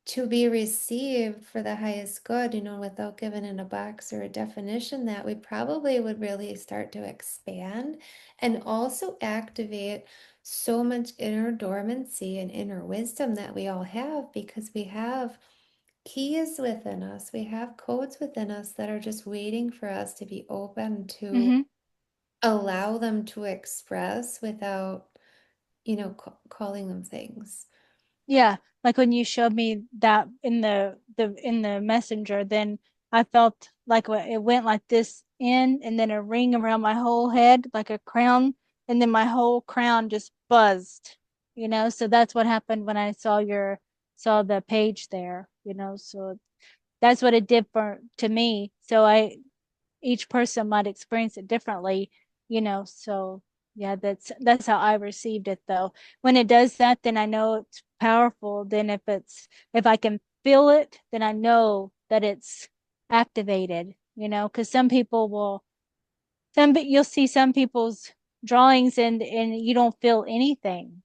to be received for the highest good, without giving it a box or a definition, that we probably would really start to expand and also activate so much inner dormancy and inner wisdom that we all have because we have keys within us, we have codes within us that are just waiting for us to be open to mhm. allow them to express without, calling them things. Yeah, like when you showed me that in the messenger, then I felt like it went like this in, and then a ring around my whole head, like a crown, and then my whole crown just buzzed, So that's what happened when I saw the page there, So that's what it did for to me. So I each person might experience it differently, so yeah, that's how I received it though. When it does that, then I know it's powerful. Then if I can feel it, then I know that it's activated, because some people will but you'll see some people's drawings and you don't feel anything,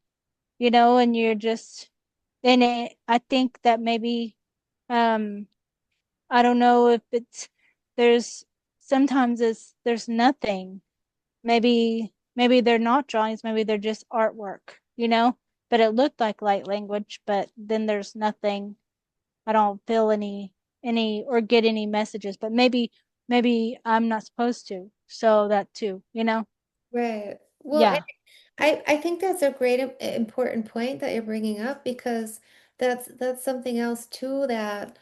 and you're just I think that maybe um I don't know if there's sometimes there's nothing. Maybe they're not drawings, maybe they're just artwork, But it looked like light language, but then there's nothing. I don't feel any or get any messages, but maybe I'm not supposed to. So that too. Right. Well, Yeah. I think that's a great important point that you're bringing up because that's something else too that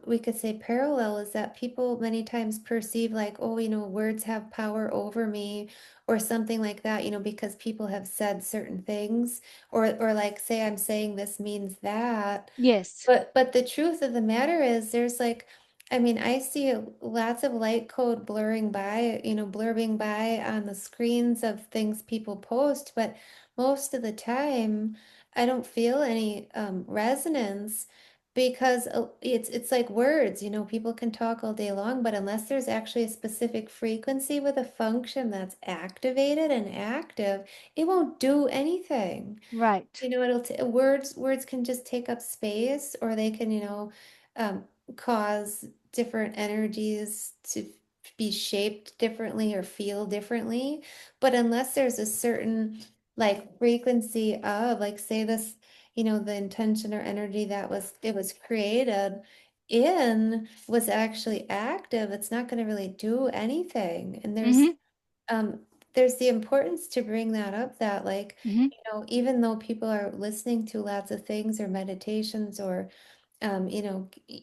we could say parallel is that people many times perceive like, oh, words have power over me or something like that, because people have said certain things or like say I'm saying this means that. Yes. But the truth of the matter is there's like, I mean, I see lots of light code blurring by, blurbing by on the screens of things people post, but most of the time I don't feel any resonance because it's like words, people can talk all day long, but unless there's actually a specific frequency with a function that's activated and active, it won't do anything. Right. It'll t words can just take up space, or they can, um, cause different energies to be shaped differently or feel differently. But unless there's a certain like frequency of, like, say this, the intention or energy that it was created in was actually active, it's not going to really do anything. And Mm-hmm. um there's the importance to bring that up that like, Mm-hmm. even though people are listening to lots of things or meditations or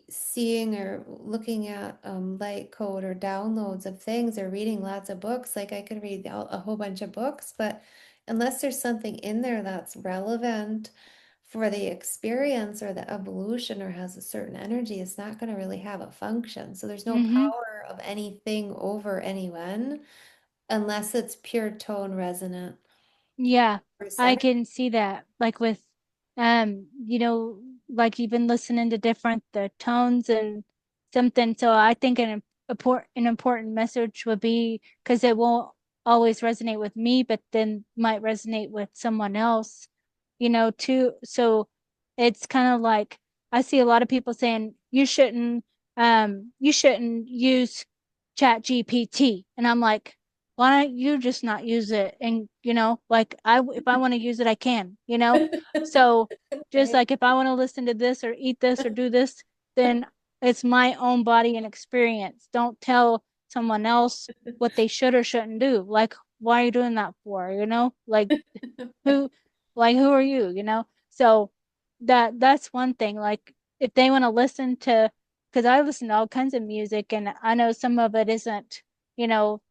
seeing or looking at light code or downloads of things or reading lots of books, like I could read a whole bunch of books, but unless there's something in there that's relevant for the experience or the evolution or has a certain energy, it's not going to really have a function. So there's no Mm-hmm. power of anything over anyone unless it's pure tone resonant Yeah, I reception. can see that. Like with, like even listening to different the tones and something. So I think an important message would be because it won't always resonate with me, but then might resonate with someone else, too. So it's kind of like I see a lot of people saying you shouldn't use Chat GPT, and I'm like, why don't you just not use it? And like if I want to use it, I can. So just Right. like if I want to listen to this or eat this or do this, then it's my own body and experience. Don't tell someone else what they should or shouldn't do. Like, why are you doing that for? Like who who are you? So that's one thing. Like if they want to listen to, because I listen to all kinds of music and I know some of it isn't,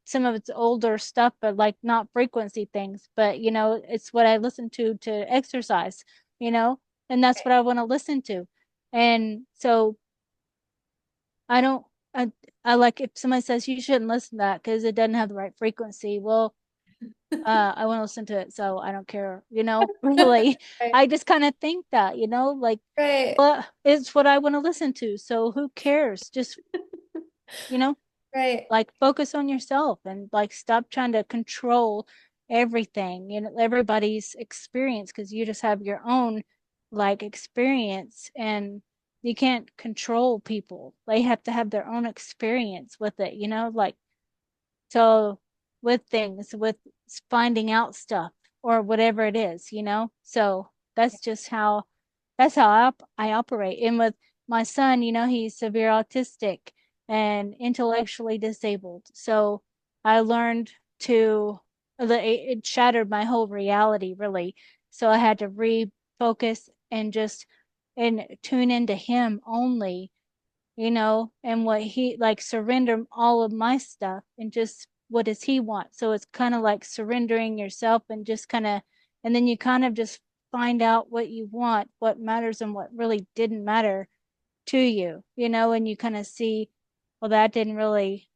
some of it's older stuff, but like not frequency things, but it's what I listen to exercise, you know and that's what I want to listen to. And so I don't I like if somebody says you shouldn't listen to that because it doesn't have the right frequency. Well, I want to listen to it, so I don't care, really. Right. I just kind of think that, like, Right. well, it's what I want to listen to, so who cares? Just, you know, Right. like focus on yourself and like stop trying to control everything, everybody's experience, because you just have your own like experience and you can't control people. They have to have their own experience with it, like so with things, with finding out stuff or whatever it is, So that's how I operate. And with my son, he's severe autistic and intellectually disabled. So I learned to, it shattered my whole reality, really. So I had to refocus and tune into him only, and what he like surrender all of my stuff and just what does he want. So it's kind of like surrendering yourself and just kind of, and then you kind of just find out what you want, what matters and what really didn't matter to you, and you kind of see, well, that didn't really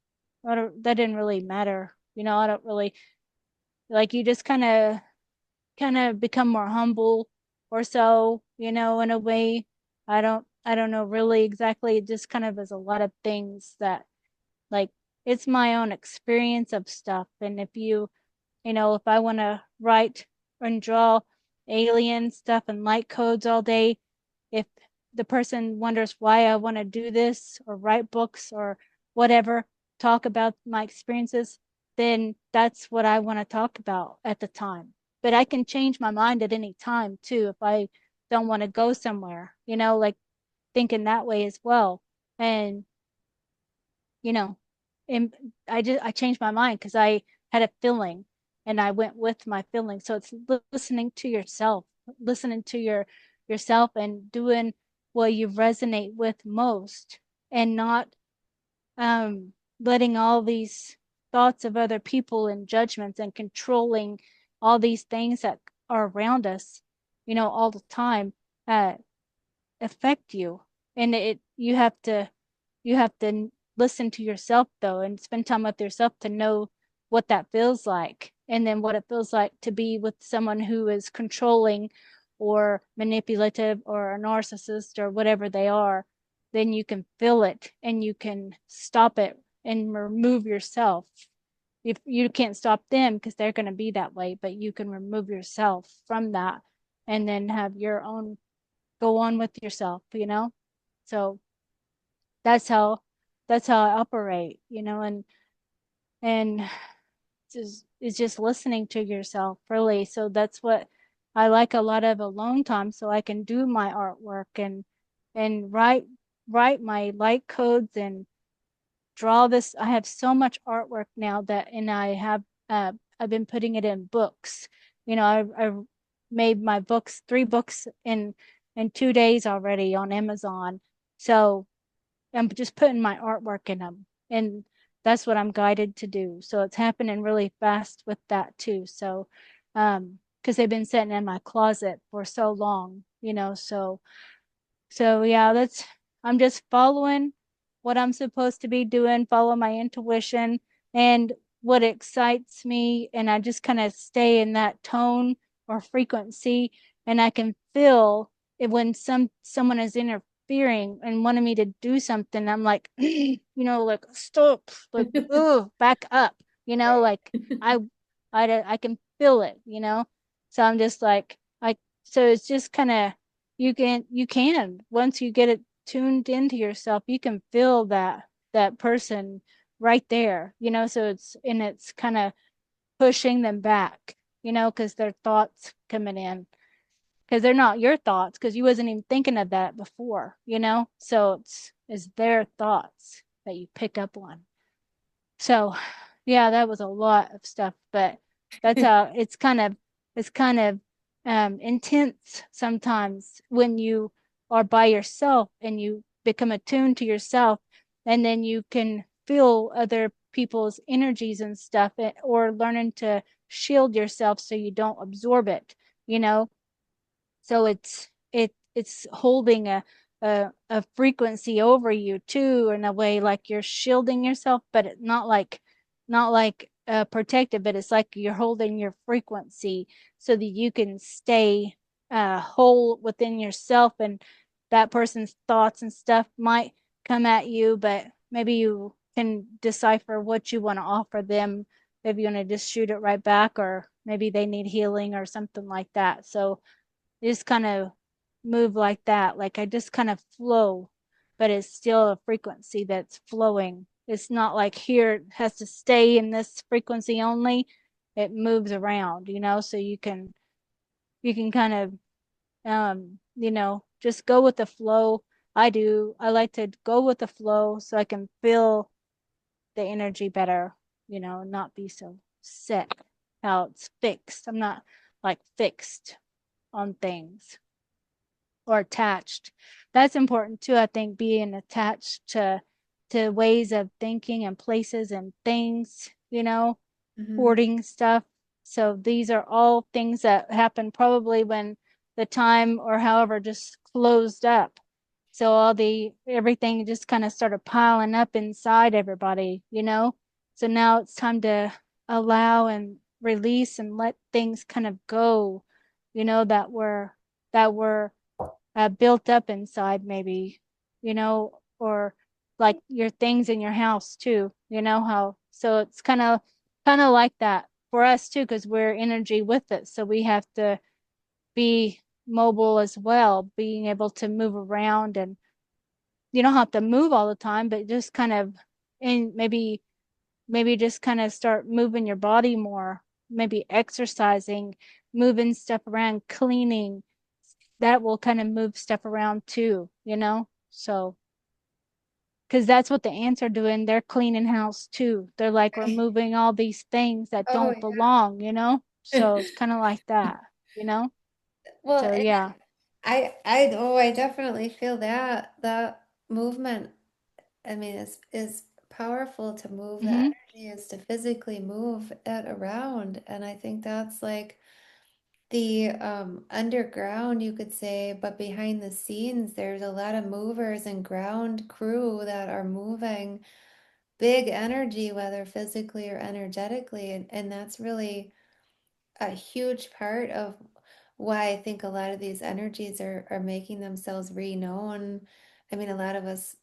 matter. I don't really like you just kind of become more humble or so, in a way. I don't know really exactly. It just kind of is a lot of things that like it's my own experience of stuff. And if I want to write and draw alien stuff and light codes all day, if the person wonders why I want to do this or write books or whatever, talk about my experiences, then that's what I want to talk about at the time. But I can change my mind at any time too if I don't want to go somewhere, like thinking that way as well. And you know, and I changed my mind because I had a feeling and I went with my feeling. So it's listening to yourself, listening to yourself and doing. what you resonate with most, and not letting all these thoughts of other people and judgments and controlling all these things that are around us, all the time, uh, affect you. And you have to listen to yourself though, and spend time with yourself to know what that feels like, and then what it feels like to be with someone who is controlling or manipulative or a narcissist or whatever they are. Then you can feel it and you can stop it and remove yourself. If you can't stop them because they're going to be that way, but you can remove yourself from that and then have your own, go on with yourself. So that's how that's how I operate, and it's just listening to yourself, really. So that's what I like, a lot of alone time, so I can do my artwork and write my light codes and draw this. I have so much artwork now that, and I've been putting it in books. I've made my books, 3 books in 2 days already on Amazon. So I'm just putting my artwork in them, and that's what I'm guided to do. So it's happening really fast with that too. So, because they've been sitting in my closet for so long, so yeah, I'm just following what I'm supposed to be doing, follow my intuition and what excites me, and I just kind of stay in that tone or frequency, and I can feel it when someone is interfering and wanting me to do something. I'm like, like stop, like oh, back up, like I I can feel it. So I'm just like so it's just kind of, you can once you get it tuned into yourself, you can feel that person right there, so it's kind of pushing them back, because their thoughts coming in, because they're not your thoughts, because you wasn't even thinking of that before. So it's their thoughts that you pick up on. So, yeah, that was a lot of stuff, but that's how it's kind of intense sometimes when you are by yourself and you become attuned to yourself, and then you can feel other people's energies and stuff, or learning to shield yourself so you don't absorb it, you know so it's holding a frequency over you too, in a way, like you're shielding yourself, but not like protective, but it's like you're holding your frequency so that you can stay whole within yourself. And that person's thoughts and stuff might come at you, but maybe you can decipher what you want to offer them. If you want to just shoot it right back, or maybe they need healing or something like that. So just kind of move like that. Like I just kind of flow, but it's still a frequency that's flowing. It's not like here it has to stay in this frequency only. It moves around, so you can kind of just go with the flow. I do. I like to go with the flow so I can feel the energy better, not be so set how it's fixed. I'm not like fixed on things or attached. That's important too, I think, being attached to ways of thinking and places and things, Mhm. hoarding stuff. So these are all things that happen probably when the time or however just closed up. So all the everything just kind of started piling up inside everybody. So now it's time to allow and release and let things kind of go, that were built up inside, maybe, or like your things in your house too, how, so it's kind of like that for us too, because we're energy with it. So we have to be mobile as well, being able to move around, and you don't have to move all the time, but just kind of, and maybe just kind of start moving your body more, maybe exercising, moving stuff around, cleaning. That will kind of move stuff around too. So, because that's what the ants are doing. They're cleaning house too. They're like Right. removing all these things that Oh, don't belong. So it's kind of like that, you know? well, So, and yeah. I definitely feel that movement. I mean, is powerful to move that Hmm. energy is to physically move it around. And I think that's like the underground, you could say, but behind the scenes, there's a lot of movers and ground crew that are moving big energy, whether physically or energetically. And that's really a huge part of why I think a lot of these energies are making themselves re-known. I mean, a lot of us,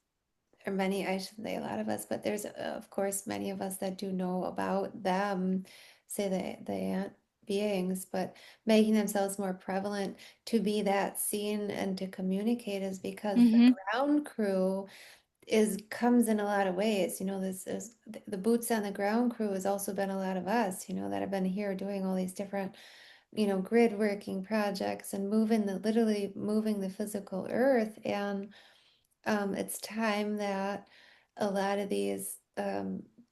or many, I shouldn't say a lot of us, but there's of course many of us that do know about them, say the ant beings, but making themselves more prevalent to be that seen and to communicate is because the Hmm. ground crew is comes in a lot of ways. You know, this is the boots on the ground crew has also been a lot of us, you know, that have been here doing all these different, you know, grid working projects and moving the literally moving the physical earth. And it's time that a lot of these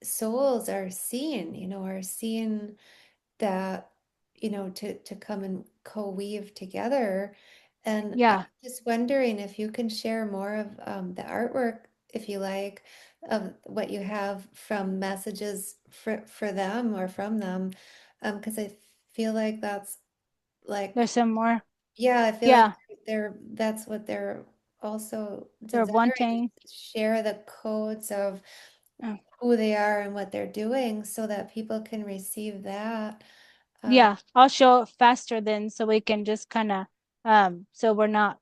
souls are seeing, you know, are seeing that, you know, to come and co-weave together. And I'm Yeah, just wondering if you can share more of the artwork, if you like, of what you have from messages for them or from them, because I feel like that's like, there's some more. yeah, I feel like Yeah, that's what they're also they're desiring is wanting. to share the codes of uh, who they are and what they're doing so that people can receive that. Um, Yeah, I'll show it faster then so we can just kind of so we're not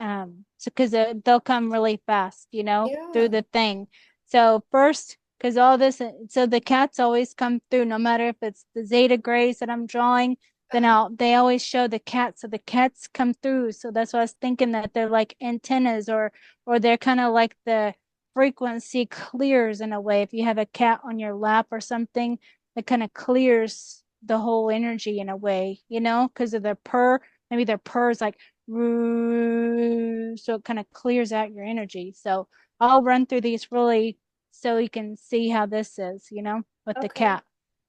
so because they'll come really fast, through yeah. the thing. So first, because all this, so the cats always come through, no matter if it's the Zeta Grays that I'm drawing, then Uh, they always show the cats, so the cats come through. So that's why I was thinking that they're like antennas, or they're kind of like the frequency clears in a way. If you have a cat on your lap or something, it kind of clears the whole energy in a way, because of their purr. Maybe their purr is like, so it kind of clears out your energy. So I'll run through these really so you can see how this is, with the okay. cat.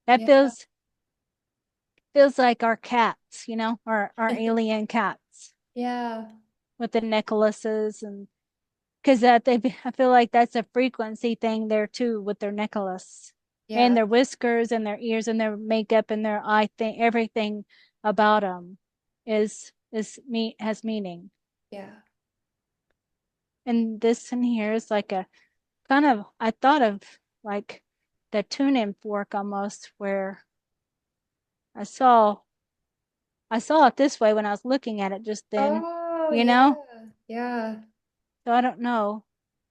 That Yeah. feels like our cats, our alien cats Yeah. with the necklaces, and because that I feel like that's a frequency thing there too with their necklace and Yeah. their whiskers and their ears and their makeup and their eye thing. Everything about them has meaning. Yeah. And this in here is like a kind of, I thought of like the tune-in fork almost, where I saw I saw it this way when I was looking at it just then, Oh, you yeah. know? Yeah. So I don't know,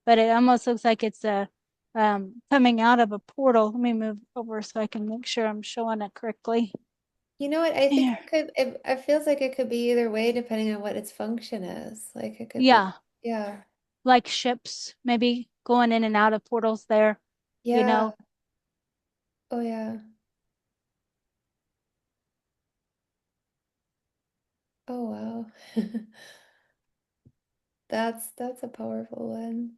but it almost looks like it's a coming out of a portal. Let me move over so I can make sure I'm showing it correctly. You know what? I think Yeah. it could, it feels like it could be either way depending on what its function is. Like it could be, Yeah, yeah. like ships maybe going in and out of portals there, you Yeah. know. Oh, yeah. Oh, wow. That's a powerful one.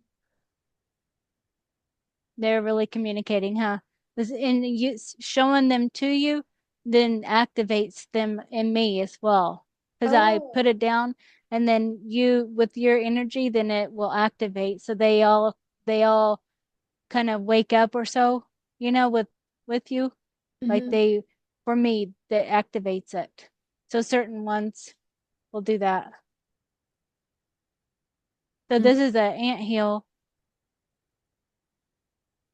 They're really communicating, huh? And you showing them to you then activates them in me as well. Because I put Oh. it down and then you with your energy, then it will activate. So they all kind of wake up or so, with you. Like Hmm. for me, that activates it. So certain ones will do that. So Mm. this is an ant hill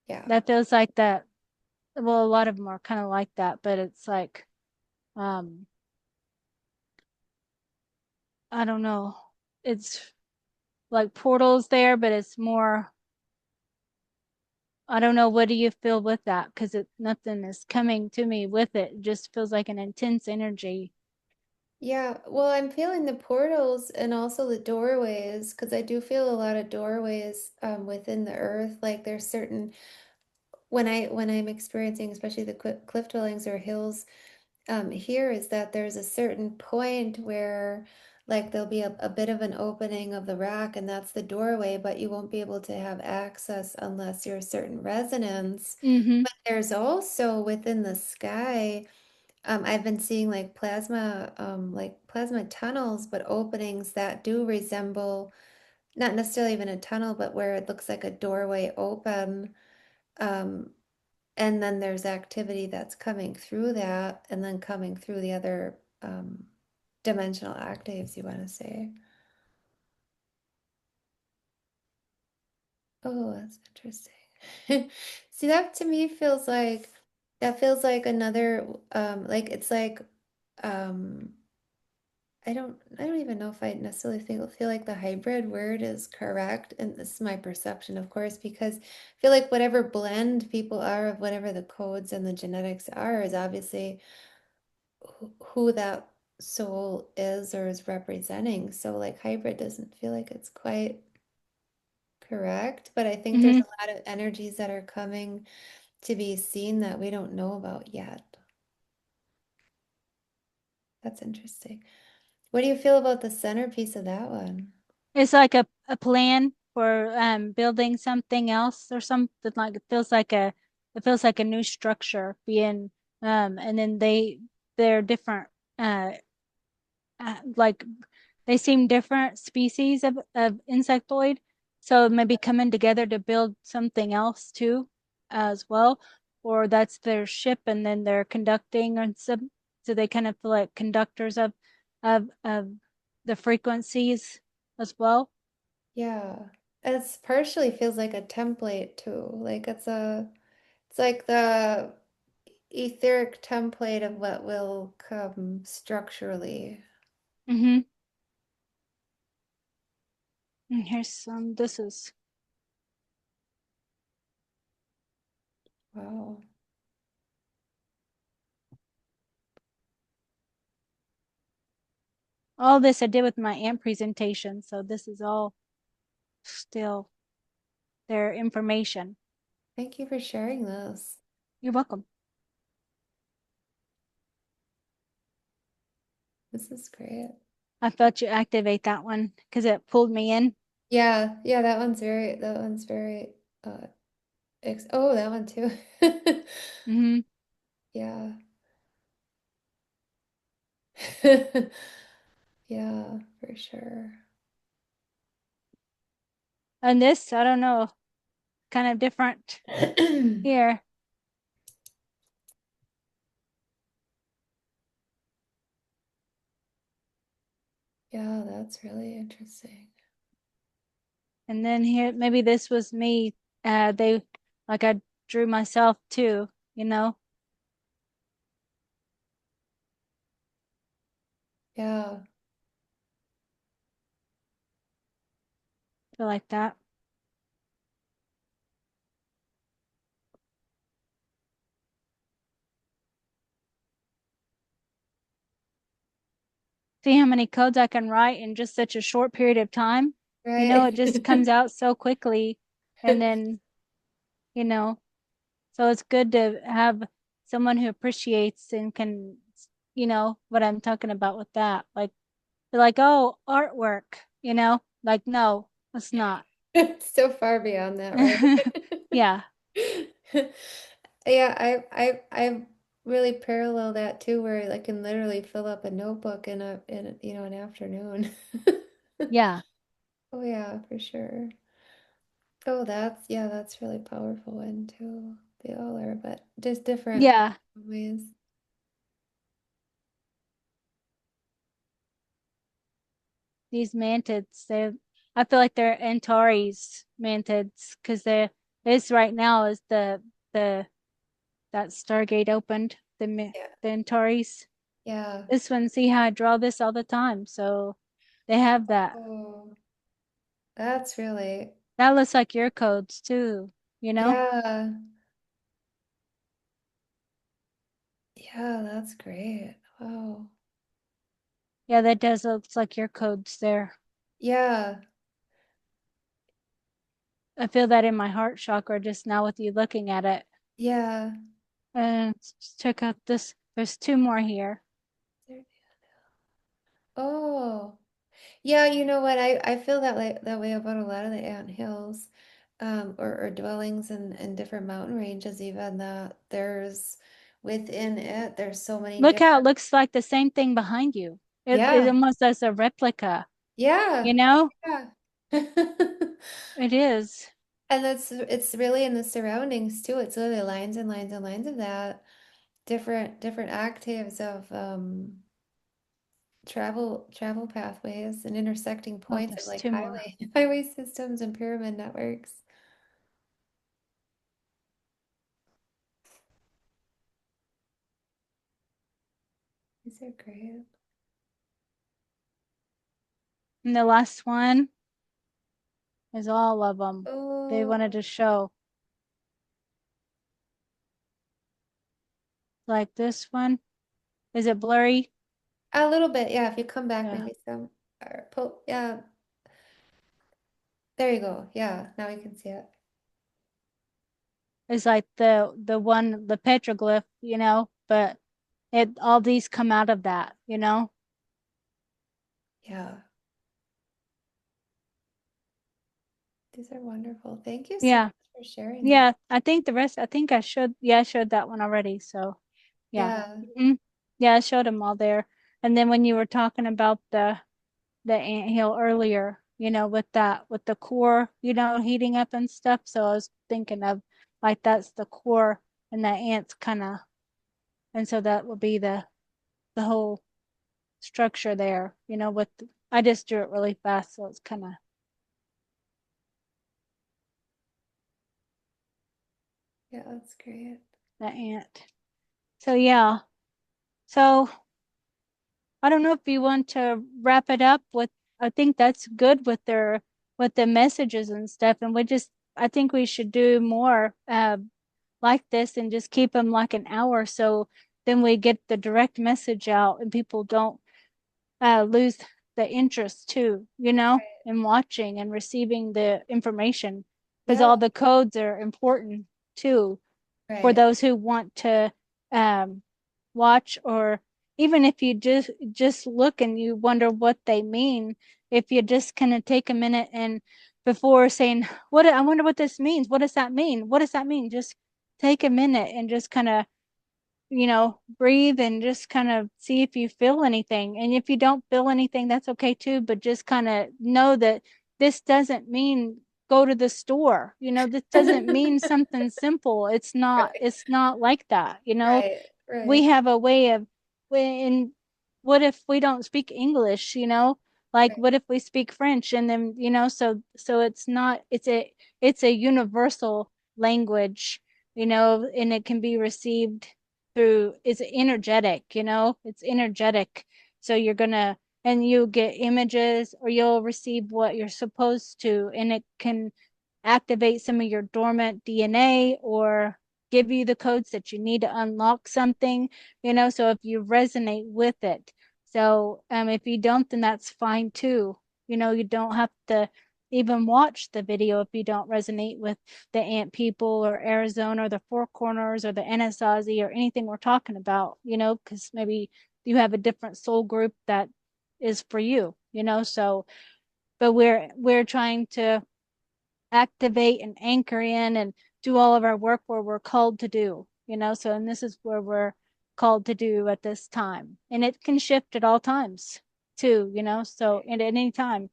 Yeah. that feels like that. Well, a lot of them are kind of like that, but it's like, um, I don't know. It's like portals there, but it's more, I don't know. What do you feel with that? Because nothing is coming to me with it. It just feels like an intense energy. Yeah, well, I'm feeling the portals and also the doorways because I do feel a lot of doorways within the earth. Like there's certain when I'm experiencing, especially the cliff dwellings or hills here, is that there's a certain point where like there'll be a bit of an opening of the rock and that's the doorway, but you won't be able to have access unless you're a certain resonance. Mm-hmm. But there's also within the sky. I've been seeing like plasma tunnels, but openings that do resemble not necessarily even a tunnel, but where it looks like a doorway open. Um, and then there's activity that's coming through that, and then coming through the other dimensional octaves, you want to say. Oh, that's interesting. See, that to me feels like that feels like another like it's like um I don't even know if I necessarily feel like the hybrid word is correct. And this is my perception, of course, because I feel like whatever blend people are of whatever the codes and the genetics are is obviously who that soul is or is representing. So like hybrid doesn't feel like it's quite correct, but I think there's Hmm. a lot of energies that are coming to be seen that we don't know about yet. That's interesting. What do you feel about the centerpiece of that one? It's like a plan for building something else or something, like it feels like a new structure being and then they're different uh, like they seem different species of insectoid, so maybe coming together to build something else too as well, or that's their ship and then they're conducting and so they kind of feel like conductors of the frequencies as well. Yeah. It's partially feels like a template too. It's like the etheric template of what will come structurally. Mm-hmm. And here's some. This is Wow. all this I did with my AMP presentation, so this is all still their information. Thank you for sharing this. You're welcome. This is great. I felt you activate that one because it pulled me in. Yeah, yeah, that one's very ex oh, that one too. Hmm. Yeah. Yeah, for sure. And this, I don't know, kind of different here. Yeah, that's really interesting. And then here, maybe this was me. They like I drew myself too, you know, Yeah. feel like that. See how many codes I can write in just such a short period of time. You know, it Right. just comes out so quickly. And then, you know, so it's good to have someone who appreciates and can, what I'm talking about with that. Like, they're like, oh, artwork, like, no, it's not. It's so far beyond that, right? Yeah. Yeah, I really parallel that too, where I can literally fill up a notebook in an afternoon. Yeah. Oh yeah, for sure. Oh, that's really powerful one too. They all are, but just different Yeah. ways. These mantids, I feel like they're Antares mantids because this right now is the, that Stargate opened, Yeah. the Antares. Yeah. This one, see how I draw this all the time. So they have that. Oh, that's really, That looks like your codes too, you know? yeah. Yeah, that's great. Wow. Yeah, that does looks like your codes there. Yeah. I feel that in my heart chakra just now with you looking at it. Yeah. And let's check out this. There's two more here. Oh. Yeah, you know what? I feel that way about a lot of the ant hills, or dwellings in different mountain ranges, even that there's within it, there's so many Look how it different, looks like the same thing behind you. It yeah, almost as a replica, you yeah, know? yeah. It is. And it's really in the surroundings too. It's literally lines and lines and lines of that. Different octaves of travel pathways and intersecting Oh, points of there's like two more. highway systems and pyramid networks. These are great. And the last one is all of them. They Oh, wanted to show. Like this one. Is it blurry? a little bit, yeah. If you come back, Yeah. maybe some or yeah. There you go. Yeah, now we can see it. It's like the one the petroglyph, but it all these come out of that. Yeah, these are wonderful. Thank you so Yeah. much for sharing this. Yeah. I think the rest I think I should yeah, I showed that one already. So yeah. Yeah, Mhm. Yeah, I showed them all there. And then when you were talking about the anthill earlier, with the core, heating up and stuff. So I was thinking of like that's the core and the ants and so that would be the whole structure there, I just drew it really fast, so it's kind of yeah, that's great. the ant. So yeah. So I don't know if you want to wrap it up with I think that's good with the messages and stuff. And I think we should do more like this and just keep them like an hour so then we get the direct message out and people don't lose the interest too, Right, in watching and receiving the information because yeah, all the codes are important too for right, those who want to um, watch, or even if you just look and you wonder what they mean, if you just kind of take a minute and before saying what I wonder what this means, what does that mean, what does that mean, just take a minute and just kind of breathe and just kind of see if you feel anything. And if you don't feel anything, that's okay too, but just kind of know that this doesn't mean go to the store. This doesn't mean something simple. It's not, right, it's not like that. right, We right, have a way of when what if we don't speak English, like right. what if we speak French and then so it's not it's a universal language, and it can be received through it's energetic, it's energetic. So you're gonna and you get images or you'll receive what you're supposed to, and it can activate some of your dormant DNA or give you the codes that you need to unlock something, so if you resonate with it. So if you don't, then that's fine too. You don't have to even watch the video if you don't resonate with the ant people or Arizona or the Four Corners or the Anasazi or anything we're talking about, because maybe you have a different soul group that is for you, so but we're trying to activate and anchor in and do all of our work where we're called to do, so and this is where we're called to do at this time. And it can shift at all times too, so and at any time.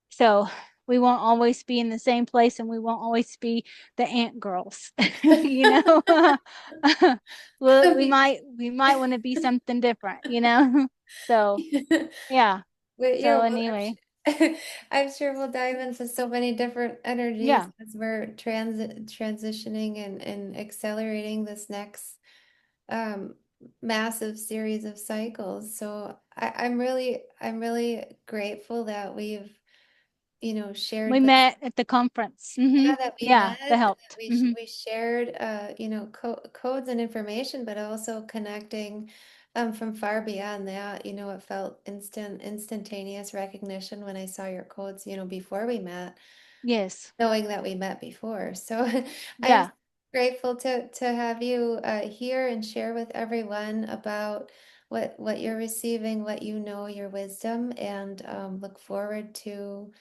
So we won't always be in the same place and we won't always be the ant girls, you know. Well, we We- might want to be something different, So yeah. But yeah, So well, anyway, I'm sure we'll dive into so many different energies yeah. as we're transitioning and accelerating this next um, massive series of cycles. So I'm really grateful that we've, We shared this. met at the conference. Yeah, that we Yeah, met, that and that helped. we shared, codes and information, but also connecting from far beyond that. It felt instantaneous recognition when I saw your codes, before we met, Yes. knowing that we met before. So I'm Yeah. grateful to have you here and share with everyone about what you're receiving, what your wisdom, and look forward to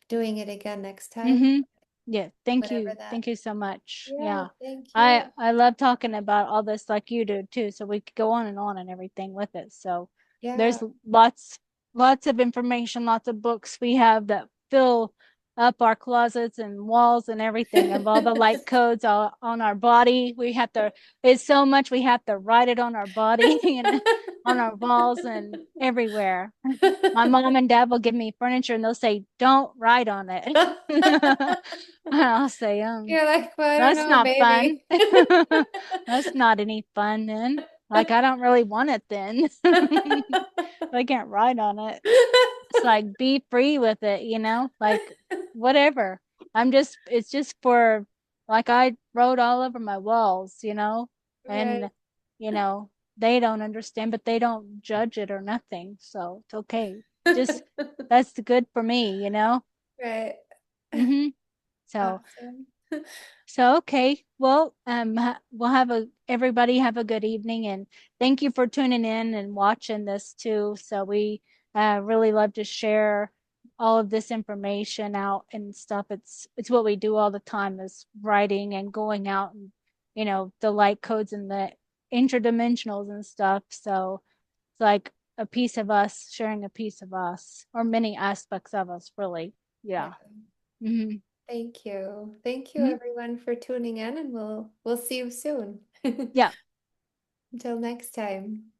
doing it again next time. hmm Yeah, thank whatever you. that. Thank you so much. Yeah, Yeah. thank you. I love talking about all this like you do too, so we could go on and everything with it. So Yeah. there's lots of information, lots of books we have that fill up our closets and walls and everything of all the light codes on our body. We have to it's so much we have to write it on our body and on our walls and everywhere. My mom and dad will give me furniture and they'll say, "Don't write on it." And I'll say, You're like, well, I don't that's know, not fun. maybe. That's not any fun then. Like, I don't really want it then. I can't write on it. It's like, be free with it, like whatever. It's just for, like, I wrote all over my walls, Right. and, you know, they don't understand, but they don't judge it or nothing. So it's okay. Just, that's good for me. Right. Hmm. So, Awesome. okay. Well, we'll everybody have a good evening and thank you for tuning in and watching this too. So we really love to share all of this information out and stuff. It's what we do all the time is writing and going out and the light codes and the interdimensionals and stuff. So it's like a piece of us sharing a piece of us or many aspects of us really. Yeah. Yeah. Hmm. Thank you. Thank you Hmm. everyone for tuning in and we'll see you soon. Yeah. Until next time.